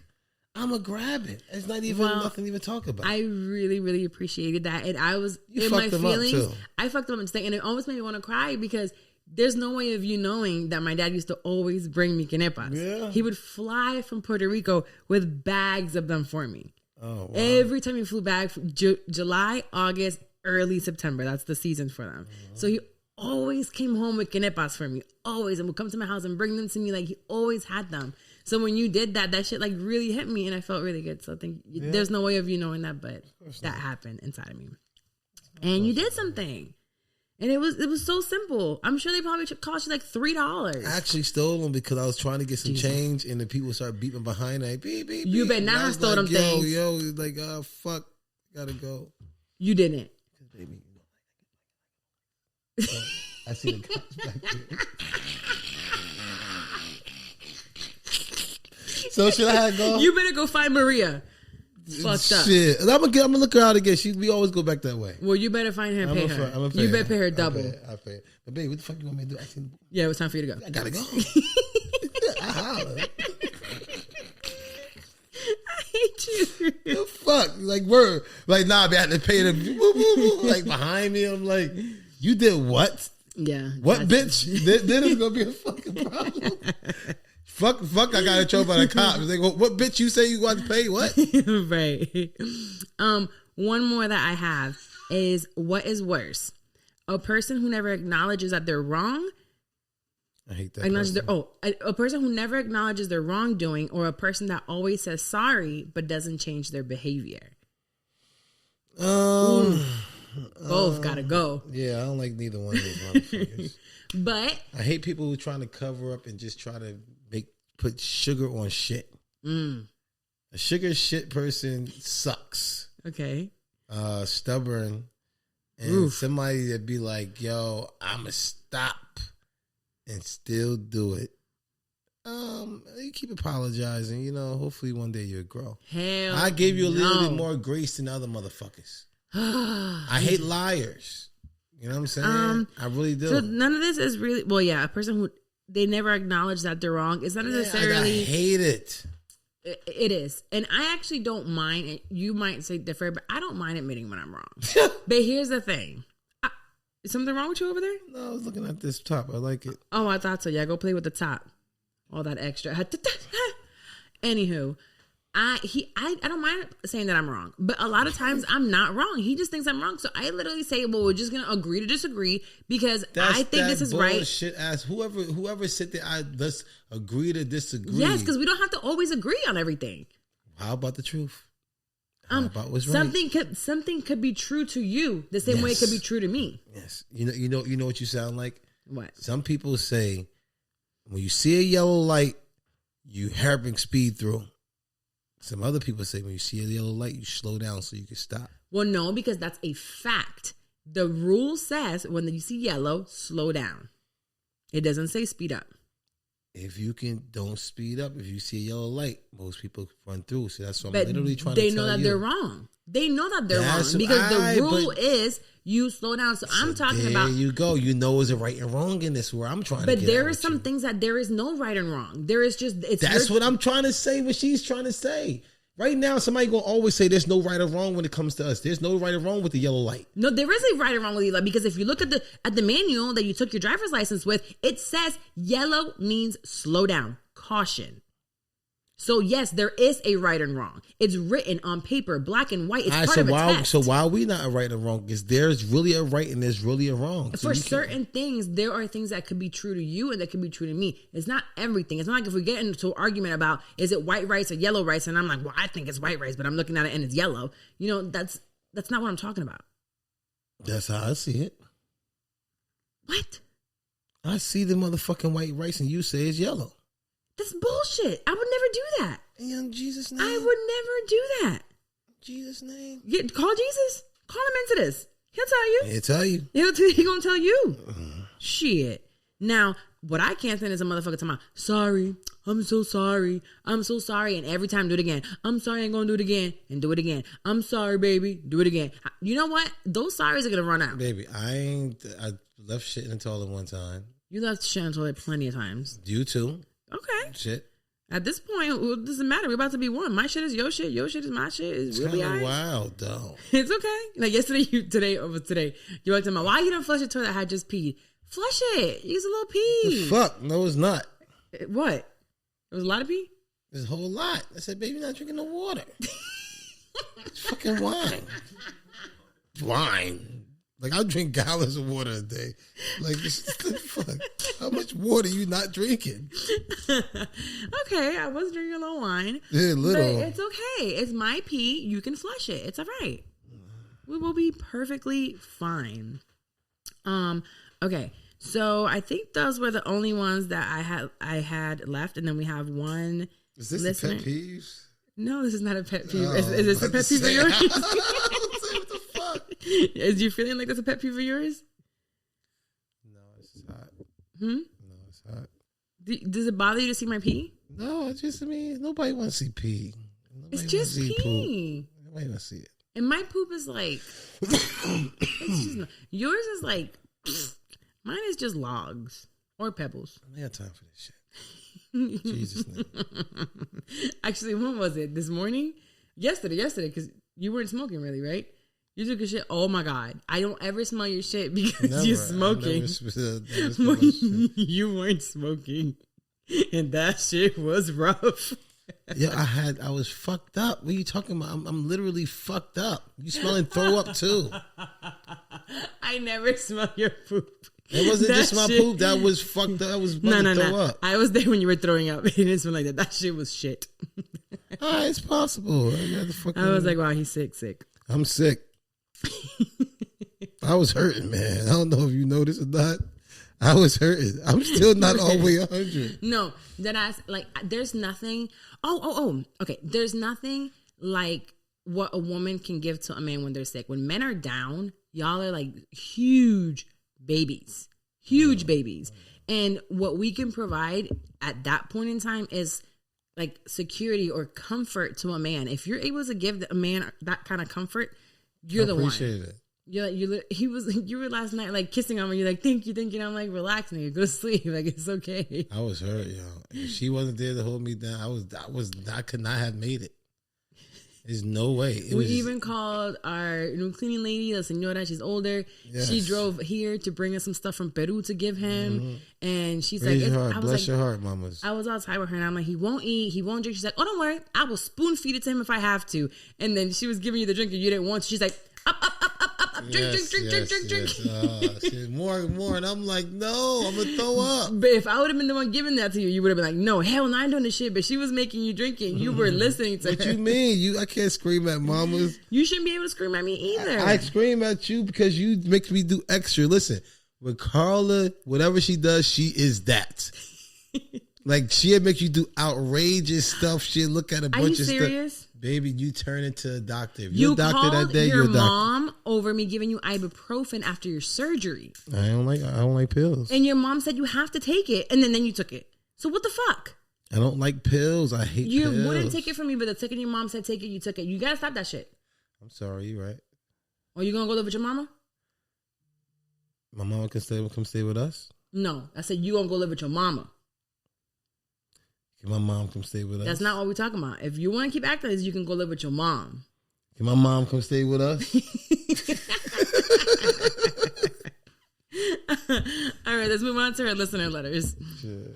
I'm going to grab it. It's not even nothing to even talk about. I really, really appreciated that. And I was, you in my fucked them feelings, up too. I fucked them up today, and it almost made me want to cry because there's no way of you knowing that my dad used to always bring me canepas. Yeah. He would fly from Puerto Rico with bags of them for me. Oh, wow. Every time he flew back, July, August, early September. That's the season for them. So he always came home with canepas for me. Always. And would come to my house and bring them to me. Like, he always had them. So when you did that shit like really hit me and I felt really good. So I think there's no way of you knowing that, but that happened inside of me. And you did something. And it was so simple. I'm sure they probably cost you like $3. I actually stole them because I was trying to get some change, and the people started beeping behind. Like, beep, beep, beep. You bet not have stole them things. Yo, like, fuck, gotta go. You didn't. Baby, I see the cops back there. So should I go? You better go find Maria. Fucked up. Shit, I'm gonna look her out again. We always go back that way. Well, you better find her and pay her. You better pay her double. I pay her. But babe, what the fuck you want me to do? Yeah, it was time for you to go. I gotta go. I holler. I hate you. The fuck? Like, word. Like, nah, I had to pay them. Like, behind me, I'm like, you did what? Yeah. What, bitch? Then it's gonna be a fucking problem. Fuck, I got in trouble by the cops. They go, what bitch you say you got to pay? What? Right. One more that I have is, what is worse? A person who never acknowledges that they're wrong, I hate that. Acknowledge person. a person who never acknowledges their wrongdoing, or a person that always says sorry but doesn't change their behavior. Both gotta go. Yeah, I don't like neither one of those motherfuckers. But I hate people who trying to cover up and just try to put sugar on shit. A sugar shit person sucks. Okay. Stubborn. And somebody that be like, yo, I'ma stop and still do it. You keep apologizing, hopefully one day you'll grow. Hell, I gave you a little bit more grace than other motherfuckers. I hate liars. You know what I'm saying? I really do. So none of this is really, well, yeah, a person who, they never acknowledge that they're wrong. It's not necessarily. I hate it. It is. And I actually don't mind it. You might say different, but I don't mind admitting when I'm wrong. But here's the thing. Is something wrong with you over there? No, I was looking at this top. I like it. Oh, I thought so. Yeah, go play with the top. All that extra. Anywho, I don't mind saying that I'm wrong, but a lot of times I'm not wrong. He just thinks I'm wrong, so I literally say, "Well, we're just gonna agree to disagree because I think this is right." Shit ass. Whoever sit there, let's agree to disagree. Yes, because we don't have to always agree on everything. How about the truth? How about what's right? Something could be true to you the same way it could be true to me. Yes, you know what you sound like. What? Some people say when you see a yellow light, you hairpin speed through. Some other people say when you see a yellow light, you slow down so you can stop. Well, no, because that's a fact. The rule says when you see yellow, slow down. It doesn't say speed up. If you don't speed up. If you see a yellow light, most people run through. So that's what But I'm literally trying to tell you. They know that they're wrong. They know that they're wrong because the rule is you slow down. So I'm talking about. There you go. You know, is a right and wrong in this where I'm trying to get. But there are some things that there is no right and wrong. There is just. That's what I'm trying to say. What she's trying to say. Right now, somebody gonna always say there's no right or wrong when it comes to us. There's no right or wrong with the yellow light. No, there is a right or wrong with yellow because if you look at the manual that you took your driver's license with, it says yellow means slow down, caution. So yes, there is a right and wrong. It's written on paper, black and white. It's part of a test. So why are we not a right or wrong? Because there's really a right and there's really a wrong. For certain things, there are things that could be true to you and that could be true to me. It's not everything. It's not like if we get into an argument about is it white rice or yellow rice, and I'm like, well, I think it's white rice, but I'm looking at it and it's yellow. That's not what I'm talking about. That's how I see it. What? I see the motherfucking white rice and you say it's yellow. That's bullshit. I would never do that. In Jesus' name. I would never do that. Jesus' name. Call Jesus. Call him into this. He'll tell you. He'll tell you. He's going to tell you. Shit. Now, what I can't stand is a motherfucker talking about, sorry, I'm so sorry. I'm so sorry. And every time do it again. I'm sorry, I ain't going to do it again. And do it again. I'm sorry, baby. Do it again. You know what? Those sorries are going to run out. Baby, I left shit in the toilet one time. You left shit in the toilet plenty of times. You too. Okay. Shit. At this point, it doesn't matter. We're about to be one. My shit is your shit. Your shit is my shit. It's really kind of wild, though. It's okay. Like yesterday, you were talking about why you didn't flush the toilet. I had just peed. Flush it. Use a little pee. The fuck? No, it's not. What? There was a lot of pee? There's a whole lot. I said, baby, you're not drinking no water. It's fucking wine. Wine. Like, I drink gallons of water a day. Like, fuck. How much water you not drinking? Okay, I was drinking a little wine. Yeah, little. But it's okay. It's my pee. You can flush it. It's all right. We will be perfectly fine. Okay. So I think those were the only ones that I had left, and then we have one. Is this listener. a pet peeve? No, this is not a pet peeve. Is this a pet peeve of yours? What the fuck? Is you feeling like that's a pet peeve of yours? No, it's hot. No, it's hot. Does it bother you to see my pee? No, it's just nobody wants to see pee. It's just pee. Nobody wants to see it. And my poop is like, it's just not, yours is like, mine is just logs or pebbles. I ain't got time for this shit. Jesus name. Actually, when was it? This morning? Yesterday, because you weren't smoking really, right? You took a shit. Oh my God. I don't ever smell your shit because you're smoking. You weren't smoking. And that shit was rough. Yeah, I was fucked up. What are you talking about? I'm literally fucked up. You smelling throw up too. I never smell your poop. It wasn't just my shit. poop. That was fucked up. That was about to throw up. I was there when you were throwing up. It didn't smell like that. That shit was shit. It's possible. I was like, wow, he's sick. I'm sick. I was hurting, man. I don't know if you noticed or not. I was hurting. I'm still not all the way 100. No, there's nothing. Okay. There's nothing like what a woman can give to a man when they're sick. When men are down, y'all are like huge babies. And what we can provide at that point in time is like security or comfort to a man. If you're able to give a man that kind of comfort, you're the one. I appreciate it. You were last night like kissing on me. You're like, thank you. And I'm like, relax, nigga, go to sleep. Like, it's okay. I was hurt, yo. If she wasn't there to hold me down, I could not have made it. There's no way. We even called our new cleaning lady, la señora. She's older. Yes. She drove here to bring us some stuff from Peru to give him. Mm-hmm. And she's Bless your heart, mamas. I was outside with her and I'm like, he won't eat, he won't drink. She's like, oh, don't worry. I will spoon feed it to him if I have to. And then she was giving you the drink and you didn't want to. She's like, up. Drink. More. And I'm like, no, I'm going to throw up. But if I would have been the one giving that to you, you would have been like, no, hell no, I ain't doing this shit. But she was making you drink it. You were listening to her. What you mean? I can't scream at mamas. You shouldn't be able to scream at me either. I scream at you because you make me do extra. Listen, with Carla, whatever she does, she is that. Like, she'll make you do outrageous stuff. She'll look at a bunch of serious? Stuff. Baby, you turn into a doctor. If you're a doctor that day, you're a doctor. You called your mom over me giving you ibuprofen after your surgery. I don't like pills. And your mom said you have to take it, and then you took it. So what the fuck? I don't like pills. I hate pills. You wouldn't take it from me, but the second your mom said take it, you took it. You gotta stop that shit. I'm sorry, you're right. Are you gonna go live with your mama? My mama can come stay with us? No, I said you gonna go live with your mama. Can my mom come stay with us? That's not what we're talking about. If you want to keep acting like this, you can go live with your mom. Can my mom come stay with us? All right, let's move on to our listener letters. Sure.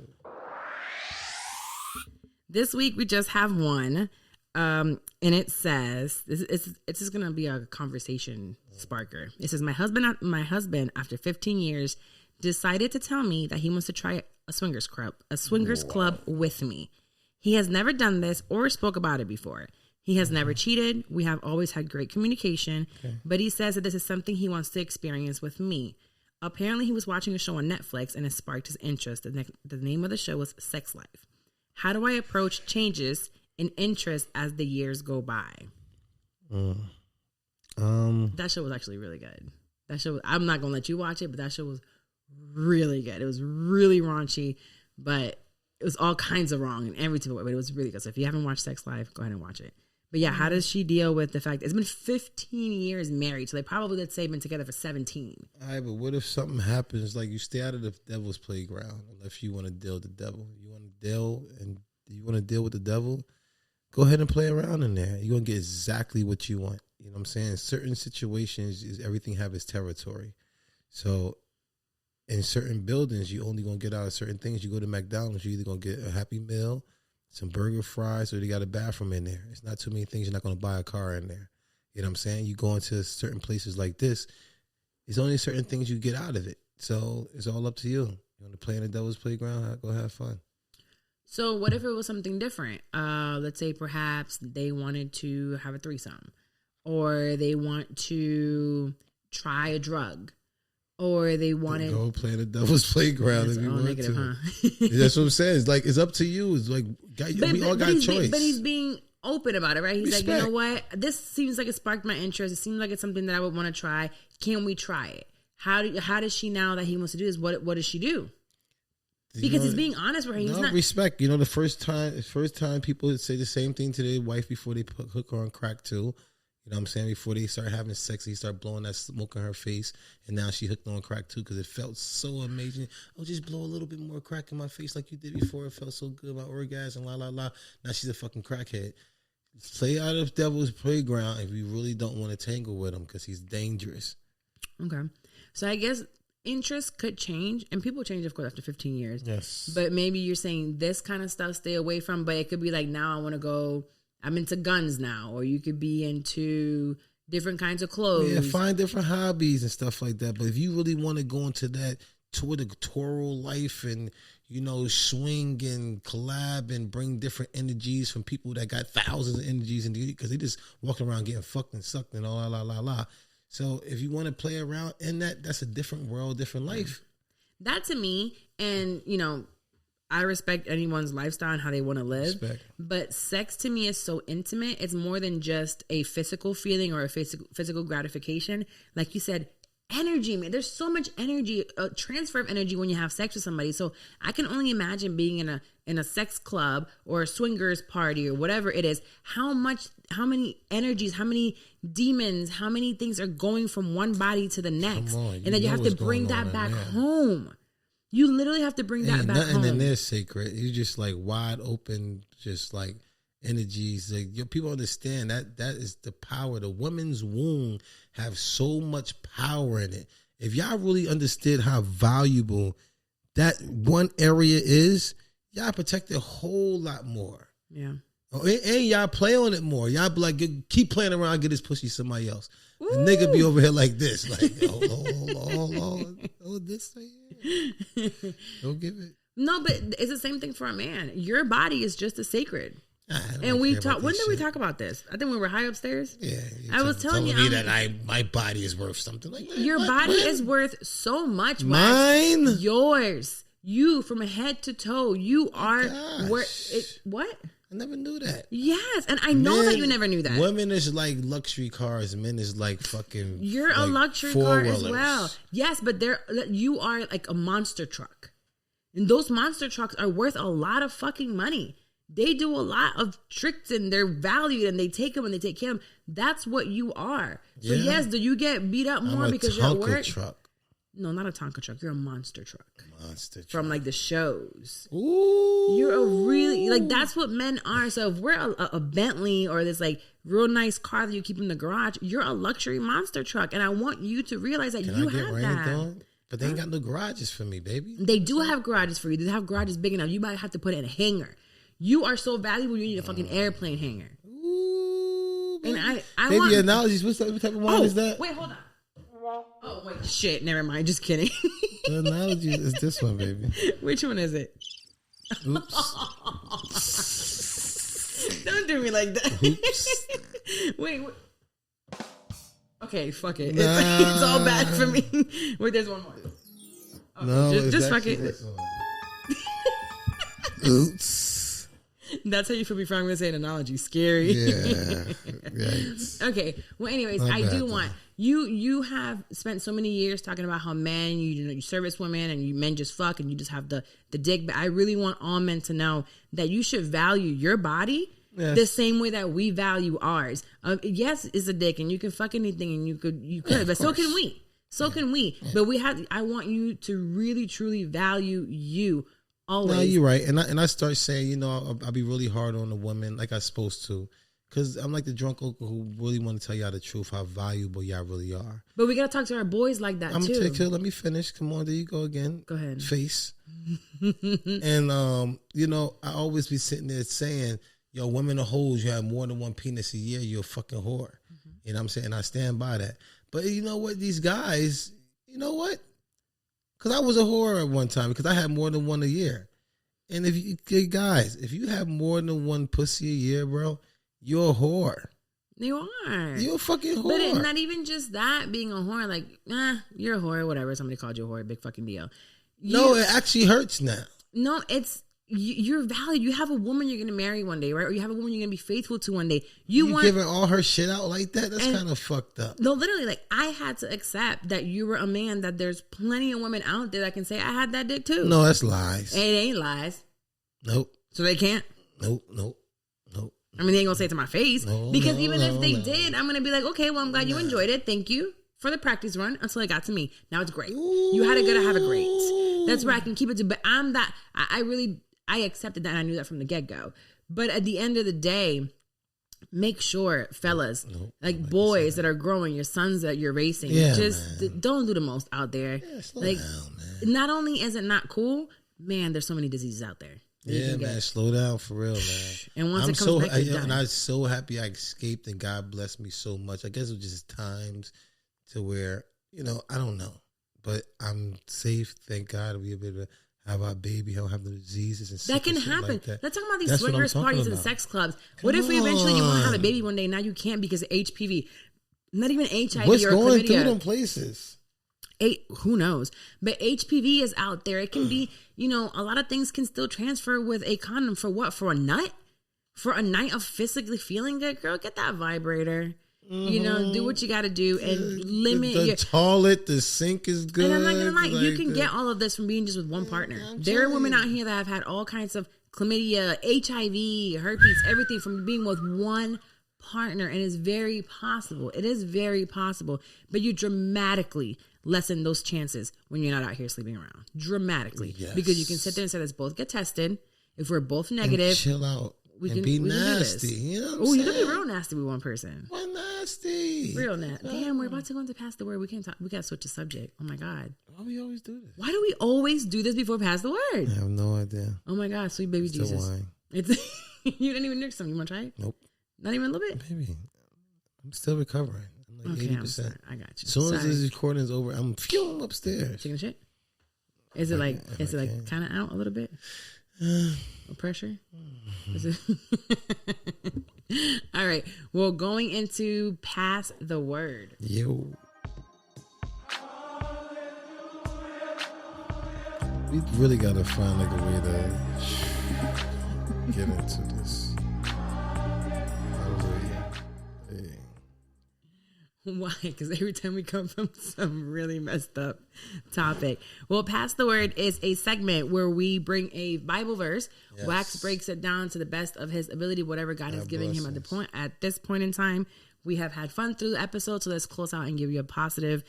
This week we just have one, and it says it's just gonna be a conversation sparker. It says my husband after 15 years decided to tell me that he wants to try a swingers club with me. He has never done this or spoke about it before. He has never cheated. We have always had great communication, but he says that this is something he wants to experience with me. Apparently, he was watching a show on Netflix and it sparked his interest. The name of the show was Sex Life. How do I approach changes in interest as the years go by? That show was actually really good. I'm not gonna let you watch it, but that show was really good. It was really raunchy, but it was all kinds of wrong in every single way, but it was really good. So if you haven't watched Sex Life, go ahead and watch it. But yeah, how does she deal with the fact that it's been 15 years married? So they probably, let's say, been together for 17. All right, but what if something happens? Like, you stay out of the devil's playground if you want to deal with the devil. You want to deal with the devil? Go ahead and play around in there. You're going to get exactly what you want. You know what I'm saying? Certain situations, everything have its territory. So in certain buildings, you only going to get out of certain things. You go to McDonald's, you're either going to get a Happy Meal, some burger, fries, or they got a bathroom in there. It's not too many things. You're not going to buy a car in there. You know what I'm saying? You go into certain places like this, there's only certain things you get out of it. So it's all up to you. You want to play in the devil's playground? Go have fun. So what if it was something different? Let's say perhaps they wanted to have a threesome, or they want to try a drug, or they wanted go play in the devil's playground if you want negative, to. Huh? That's what I'm saying. It's like it's up to you. It's like we all got a choice. But he's being open about it, right? He's like, you know what? This seems like it sparked my interest. It seems like it's something that I would want to try. Can we try it? How does she, now that he wants to do this? What does she do? Because he's being honest with her. He's not respect. You know, the first time people say the same thing to their wife before they hook her on crack too. You know what I'm saying? Before they start having sex, he start blowing that smoke in her face, and now she hooked on crack too because it felt so amazing. Oh, just blow a little bit more crack in my face like you did before. It felt so good, my orgasm, la la la. Now she's a fucking crackhead. Play out of devil's playground if you really don't want to tangle with him because he's dangerous. Okay, so I guess interest could change, and people change, of course, after 15 years. Yes, but maybe you're saying this kind of stuff stay away from. But it could be like, now I want to go. I'm into guns now, or you could be into different kinds of clothes. Yeah, find different hobbies and stuff like that. But if you really want to go into that tour the total life and, swing and collab and bring different energies from people that got thousands of energies because they just walking around getting fucked and sucked and all la. So if you want to play around in that's a different world, different life. That to me, and I respect anyone's lifestyle and how they want to live. Respect. But sex to me is so intimate. It's more than just a physical feeling or a physical gratification. Like you said, energy, man. There's so much energy, a transfer of energy when you have sex with somebody. So I can only imagine being in a sex club or a swingers party or whatever it is. How many energies, how many demons, how many things are going from one body to the next, and then you have to bring that back home. You literally have to bring that back home. Nothing in there sacred. You just like wide open, just like energies. Like people understand that is the power. The woman's womb have so much power in it. If y'all really understood how valuable that one area is, y'all protect it a whole lot more. Yeah. Oh, and y'all play on it more. Y'all be like, keep playing around, get this pussy somebody else. The nigga be over here like this, like, hold on, this right here. Don't give it. No, but it's the same thing for a man. Your body is just as sacred. And we talk. When did we talk about this? I think we were high upstairs. Yeah, I was telling you that my body is worth something like that. Your body is worth so much. Mine, yours, you from head to toe. You are worth it. What? I never knew that. Yes, and I know that you never knew that. Women is like luxury cars. Men is like fucking. You're like a luxury car as well. Yes, but you are like a monster truck, and those monster trucks are worth a lot of fucking money. They do a lot of tricks and they're valued and they take them and they take care of them. That's what you are. So yes, do you get beat up more because you're at work? Truck. No, not a Tonka truck. You're a monster truck. Monster truck. From like the shows. Ooh. You're a really, like that's what men are. So if we're a Bentley or this like real nice car that you keep in the garage, you're a luxury monster truck. And I want you to realize that you have that. But they ain't got no garages for me, baby. They do have garages for you. They have garages big enough. You might have to put it in a hangar. You are so valuable, you need a fucking airplane hangar. Ooh, and I baby, want analogies. What type of wine is that? Wait, hold on. Oh, wait, shit, never mind. Just kidding. The analogy is this one, baby. Which one is it? Oops. Don't do me like that. Oops. Wait. Okay, fuck it. It's all bad for me. Wait, there's one more. Okay, no, just fuck it. Oops. That's how you feel before I'm going to say an analogy. Scary. Yeah. Yikes. Okay. Well, anyways, I do want you have spent so many years talking about how men, you service women and you men just fuck and you just have the dick. But I really want all men to know that you should value your body the same way that we value ours. Yes, it's a dick and you can fuck anything and you could, but so can we. So can we. Yeah. But I want you to really, truly value you. Always. No, you're right. And I start saying, I'll be really hard on the woman like I'm supposed to. Because I'm like the drunk uncle who really want to tell y'all the truth, how valuable y'all really are. But we got to talk to our boys like that, too. Let me finish. Come on, there you go again. Go ahead. Face. And, I always be sitting there saying, yo, women are hoes. You have more than one penis a year. You're a fucking whore. Mm-hmm. You know what I'm saying? I stand by that. But you know what? These guys, you know what? Because I was a whore at one time because I had more than one a year. And if you have more than one pussy a year, bro, you're a whore. You are. You're a fucking whore. But it's not even just that, being a whore. Like, you're a whore, whatever. Somebody called you a whore, big fucking deal. No, it actually hurts now. No, it's... You're valued. You have a woman you're going to marry one day, right? Or you have a woman you're going to be faithful to one day. You giving all her shit out like that? That's kind of fucked up. No, literally, like, I had to accept that you were a man, that there's plenty of women out there that can say, I had that dick too. No, that's lies. It ain't lies. Nope. So they can't? Nope. I mean, they ain't going to say it to my face. Because even if they did, I'm going to be like, okay, well, I'm glad you enjoyed it. Thank you for the practice run until it got to me. Now it's great. Ooh. You had a good, I have a great. That's where I can keep it to. But I'm that, I accepted that and I knew that from the get-go. But at the end of the day, make sure, fellas, boys that are growing, your sons that you're raising, don't do the most out there. Yeah, slow down, man. Not only is it not cool, man, there's so many diseases out there. Yeah, man, slow down for real, man. And once it comes back, and I'm so happy I escaped and God blessed me so much. I guess it was just times to where, I don't know. but I'm safe. Thank God we'll be able to have our baby. He'll have the diseases and that can sickness happen. like that. Let's talk about these That's what I'm swingers talking parties and about. sex clubs. Come What if we eventually you want to have a on. baby one day? Now you can't because of HPV. Not even HIV What's or going chlamydia. through them places? Who knows? But HPV is out there. It can be, a lot of things can still transfer with a condom. For what? For a nut? For a night of physically feeling good? Girl, get that vibrator. Do what you got to do and limit the your... toilet, the sink is good. And I'm not going to lie, you like can the- get all of this from being just with one partner. I'm There are telling women you. out here that have had all kinds of chlamydia, HIV, herpes, everything from being with one partner. And it's very possible. It is very possible. But you dramatically lessen those chances when you're not out here sleeping around. Dramatically. Yes. Because you can sit there and say, let's both get tested. If we're both And negative, chill out. we and can be we can do this. nasty. You know what I'm Oh, you saying? can be real nasty with one person. Why nasty? Real nasty. Damn, we're about to go into Pass the Word. We can't talk. We got to switch the subject. Oh my God. Why we always do this? Why do we always do this before Pass the Word? I have no idea. Oh my God, sweet baby Still Jesus. wine. It's you didn't even drink some. You want to try it? Nope. Not even a little bit? Maybe. I'm still recovering. I'm like Okay, I'm 80%. sorry. I got you. As soon as Sorry. this recording is over, I'm upstairs. Taking a shit? Is it like kind of out a little bit? No pressure? Is it? All right. Well, going into Pass the Word. Yo. We really gotta find like a way to get into this. Hallelujah. Hey. Why? Because every time we come from some really messed up topic. Well, Pass the Word is a segment where we bring a Bible verse. Yes. Wax breaks it down to the best of his ability, whatever God is giving him blessings. at this point in time. We have had fun through the episode, so let's close out and give you a positive,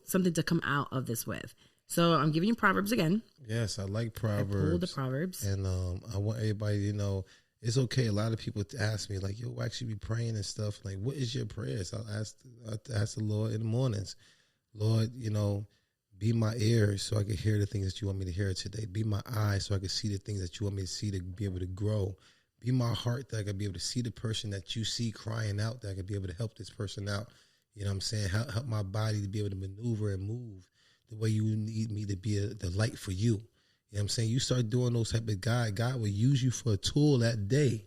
something to come out of this with. So I'm giving you Proverbs again. Yes, I like I Proverbs. pulled the Proverbs. And I want everybody to know it's okay. A lot of people ask me, like, yo, why should you be praying and stuff? Like, what is your prayers? I'll ask the Lord in the mornings. Lord, be my ears so I can hear the things that you want me to hear today. Be my eyes so I can see the things that you want me to see to be able to grow. Be my heart that I can be able to see the person that you see crying out, that I can be able to help this person out. You know what I'm saying? Help my body to be able to maneuver and move the way you need me to be the light for you. You know what I'm saying? You start doing those type of God will use you for a tool that day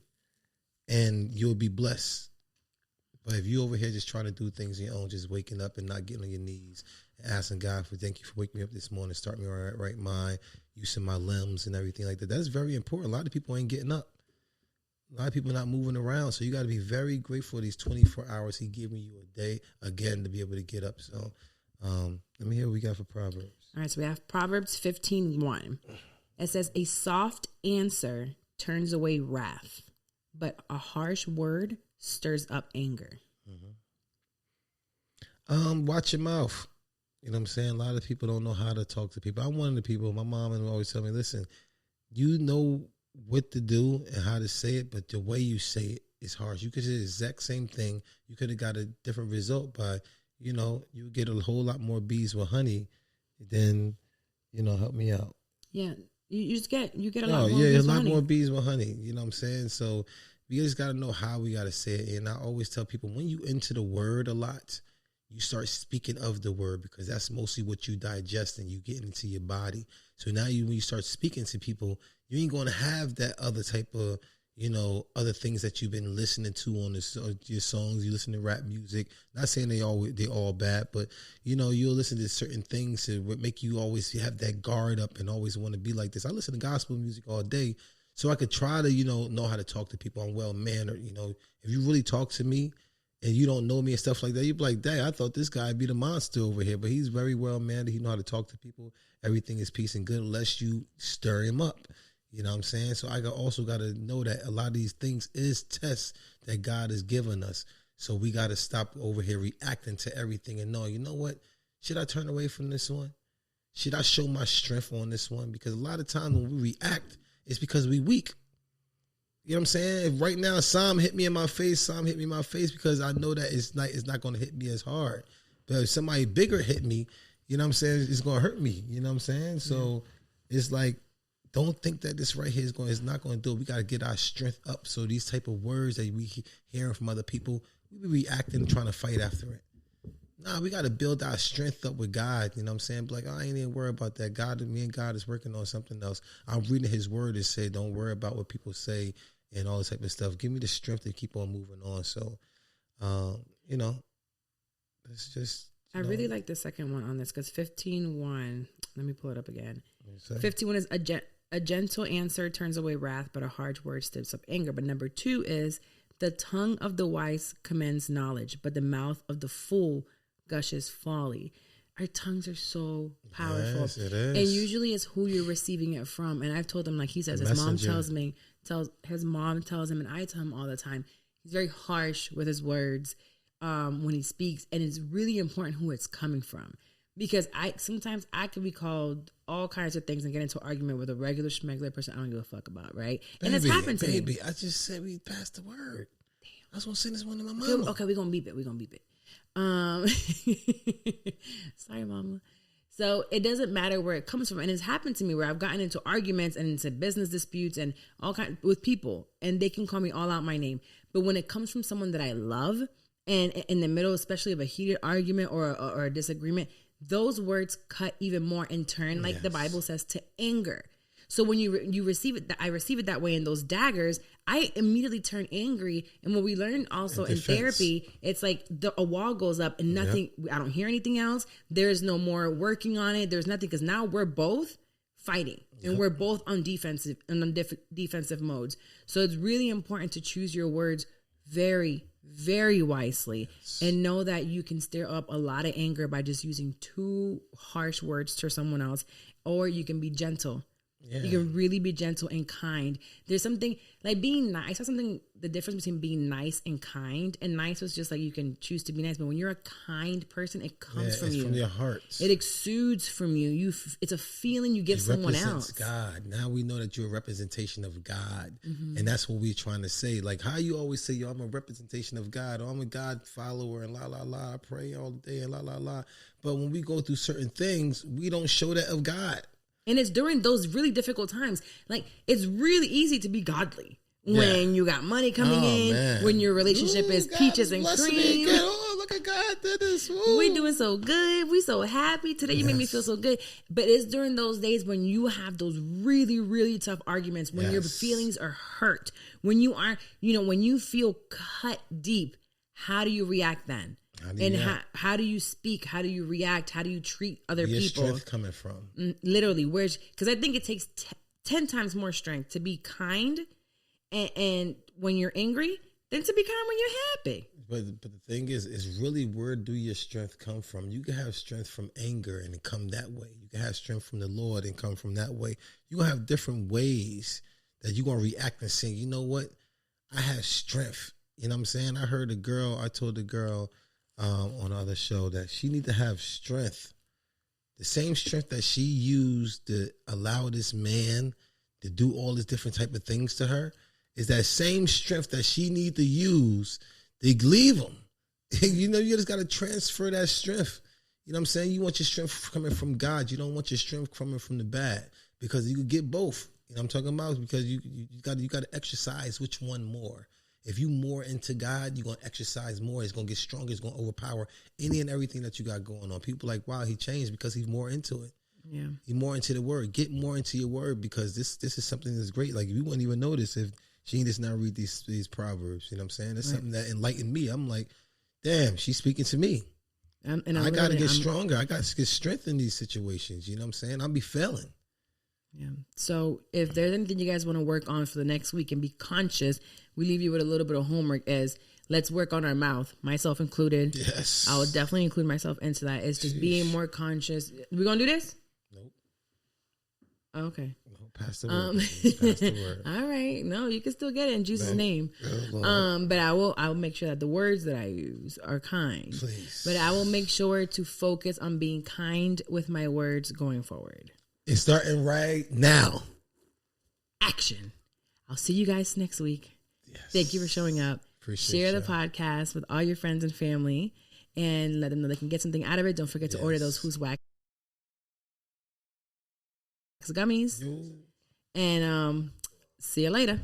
and you'll be blessed. But if you over here just trying to do things on your own, just waking up and not getting on your knees and asking God thank you for waking me up this morning, start me on the right mind, using my limbs and everything like that. That's very important. A lot of people ain't getting up. A lot of people not moving around. So you got to be very grateful for these 24 hours he giving you a day again to be able to get up. So let me hear what we got for Proverbs. All right, so we have Proverbs 15:1. It says, a soft answer turns away wrath, but a harsh word stirs up anger. Watch your mouth. You know what I'm saying? A lot of people don't know how to talk to people. I'm one of the people, my mom would always tell me, listen, you know what to do and how to say it, but the way you say it is harsh. You could say the exact same thing. You could have got a different result by, you get a whole lot more bees with honey than, help me out. Yeah, you get a lot more. A lot more bees with honey. You know what I'm saying? So we just got to know how we got to say it. And I always tell people, when you into the word a lot, you start speaking of the word because that's mostly what you digest and you get into your body. So now when you start speaking to people, you ain't going to have that other type of, other things that you've been listening to on your songs. You listen to rap music. Not saying they all bad, but you'll listen to certain things that would make you always have that guard up and always want to be like this. I listen to gospel music all day, so I could try to know how to talk to people. I'm well mannered. If you really talk to me and you don't know me and stuff like that, you'd be like, dang, I thought this guy'd be the monster over here, but he's very well mannered. He know how to talk to people. Everything is peace and good unless you stir him up. You know what I'm saying? So I also got to know that a lot of these things is tests that God has given us. So we got to stop over here reacting to everything and know, you know what? Should I turn away from this one? Should I show my strength on this one? Because a lot of times when we react, it's because we weak. You know what I'm saying? If right now, Psalm hit me in my face because I know that it's not going to hit me as hard. But if somebody bigger hit me, you know what I'm saying, it's going to hurt me. You know what I'm saying? So it's like, don't think that this right here is not going to do it. We got to get our strength up. So these type of words that we hearing from other people, we be reacting, trying to fight after it. Nah, we got to build our strength up with God. You know what I'm saying? Like, I ain't even worried about that. Me and God is working on something else. I'm reading his word and say, don't worry about what people say and all this type of stuff. Give me the strength to keep on moving on. So, you know, it's just. I really like the second one on this because 15:1, let me pull it up again. 15:1 is a gentle answer turns away wrath, but a harsh word stirs up anger. But number 2 is the tongue of the wise commends knowledge, but the mouth of the fool gushes folly. Our tongues are so powerful. Yes, it is. And usually it's who you're receiving it from. And I've told him, like he says, his mom tells him, and I tell him all the time, he's very harsh with his words when he speaks. And it's really important who it's coming from. Because sometimes I could be called all kinds of things and get into an argument with a regular schmegular person I don't give a fuck about, right? And it's happened to me. I just said we passed the word. Damn. I was going to send this one to my mama. Okay, we're going to beep it. Sorry, mama. So it doesn't matter where it comes from. And it's happened to me where I've gotten into arguments and into business disputes and all kinds with people, and they can call me all out my name. But when it comes from someone that I love, and in the middle, especially of a heated argument or a disagreement, those words cut even more in turn, like the Bible says, to anger. So when you receive it, I receive it that way in those daggers, I immediately turn angry. And what we learn also in therapy, it's like a wall goes up and nothing, I don't hear anything else. There's no more working on it. There's nothing, because now we're both fighting and we're both on defensive modes. So it's really important to choose your words very, very wisely and know that you can stir up a lot of anger by just using 2 harsh words to someone else, or you can be gentle. Yeah. You can really be gentle and kind. There's something like being nice. I saw something, the difference between being nice and kind. And nice was just like you can choose to be nice, but when you're a kind person, it comes from you. From your heart. It exudes from you. It's a feeling you give someone else. God. Now we know that you're a representation of God, and that's what we're trying to say. Like how you always say, "Yo, I'm a representation of God," or "I'm a God follower," and la la la. I pray all day and la la la. But when we go through certain things, we don't show that of God. And it's during those really difficult times. Like, it's really easy to be godly when you got money coming in, man. When your relationship is peaches and cream. Oh, look at God did this. Woo. We doing so good. We so happy. Today you made me feel so good. But it's during those days when you have those really, really tough arguments, when your feelings are hurt, when you are, when you feel cut deep, how do you react then? How do you speak? How do you react? How do you treat other people? Where's strength coming from? Literally, because I think it takes 10 times more strength to be kind and when you're angry than to be kind when you're happy. But the thing is really, where do your strength come from? You can have strength from anger and come that way. You can have strength from the Lord and come from that way. You gonna have different ways that you're gonna react and say, you know what? I have strength. You know what I'm saying? I told the girl on other show that she need to have strength, the same strength that she used to allow this man to do all these different type of things to her, is that same strength that she need to use to leave him. You just got to transfer that strength. You know what I'm saying? You want your strength coming from God. You don't want your strength coming from the bad, because you could get both. You know what I'm talking about? Because you got to exercise which one more. If you more into God, you're going to exercise more. It's going to get stronger. It's going to overpower any and everything that you got going on. People like, wow, he changed because he's more into it. Yeah. He's more into the word. Get more into your word, because this is something that's great. Like, you wouldn't even notice if she does not read these Proverbs. You know what I'm saying? It's something that enlightened me. I'm like, damn, she's speaking to me. I got to get stronger. I got to get strength in these situations. You know what I'm saying? I'll be failing. Yeah. So if there's anything you guys want to work on for the next week and be conscious, we leave you with a little bit of homework as let's work on our mouth, myself included. Yes. I would definitely include myself into that. It's just being more conscious. We going to do this? Nope. Okay. No, pass the word. Pass the word. All right. No, you can still get it in Jesus' name. But I will make sure that the words that I use are kind. Please. But I will make sure to focus on being kind with my words going forward. It's starting right now. Action. I'll see you guys next week. Yes. Thank you for showing up. Share the podcast with all your friends and family and let them know they can get something out of it. Don't forget to order those Who's Wax gummies. And see you later.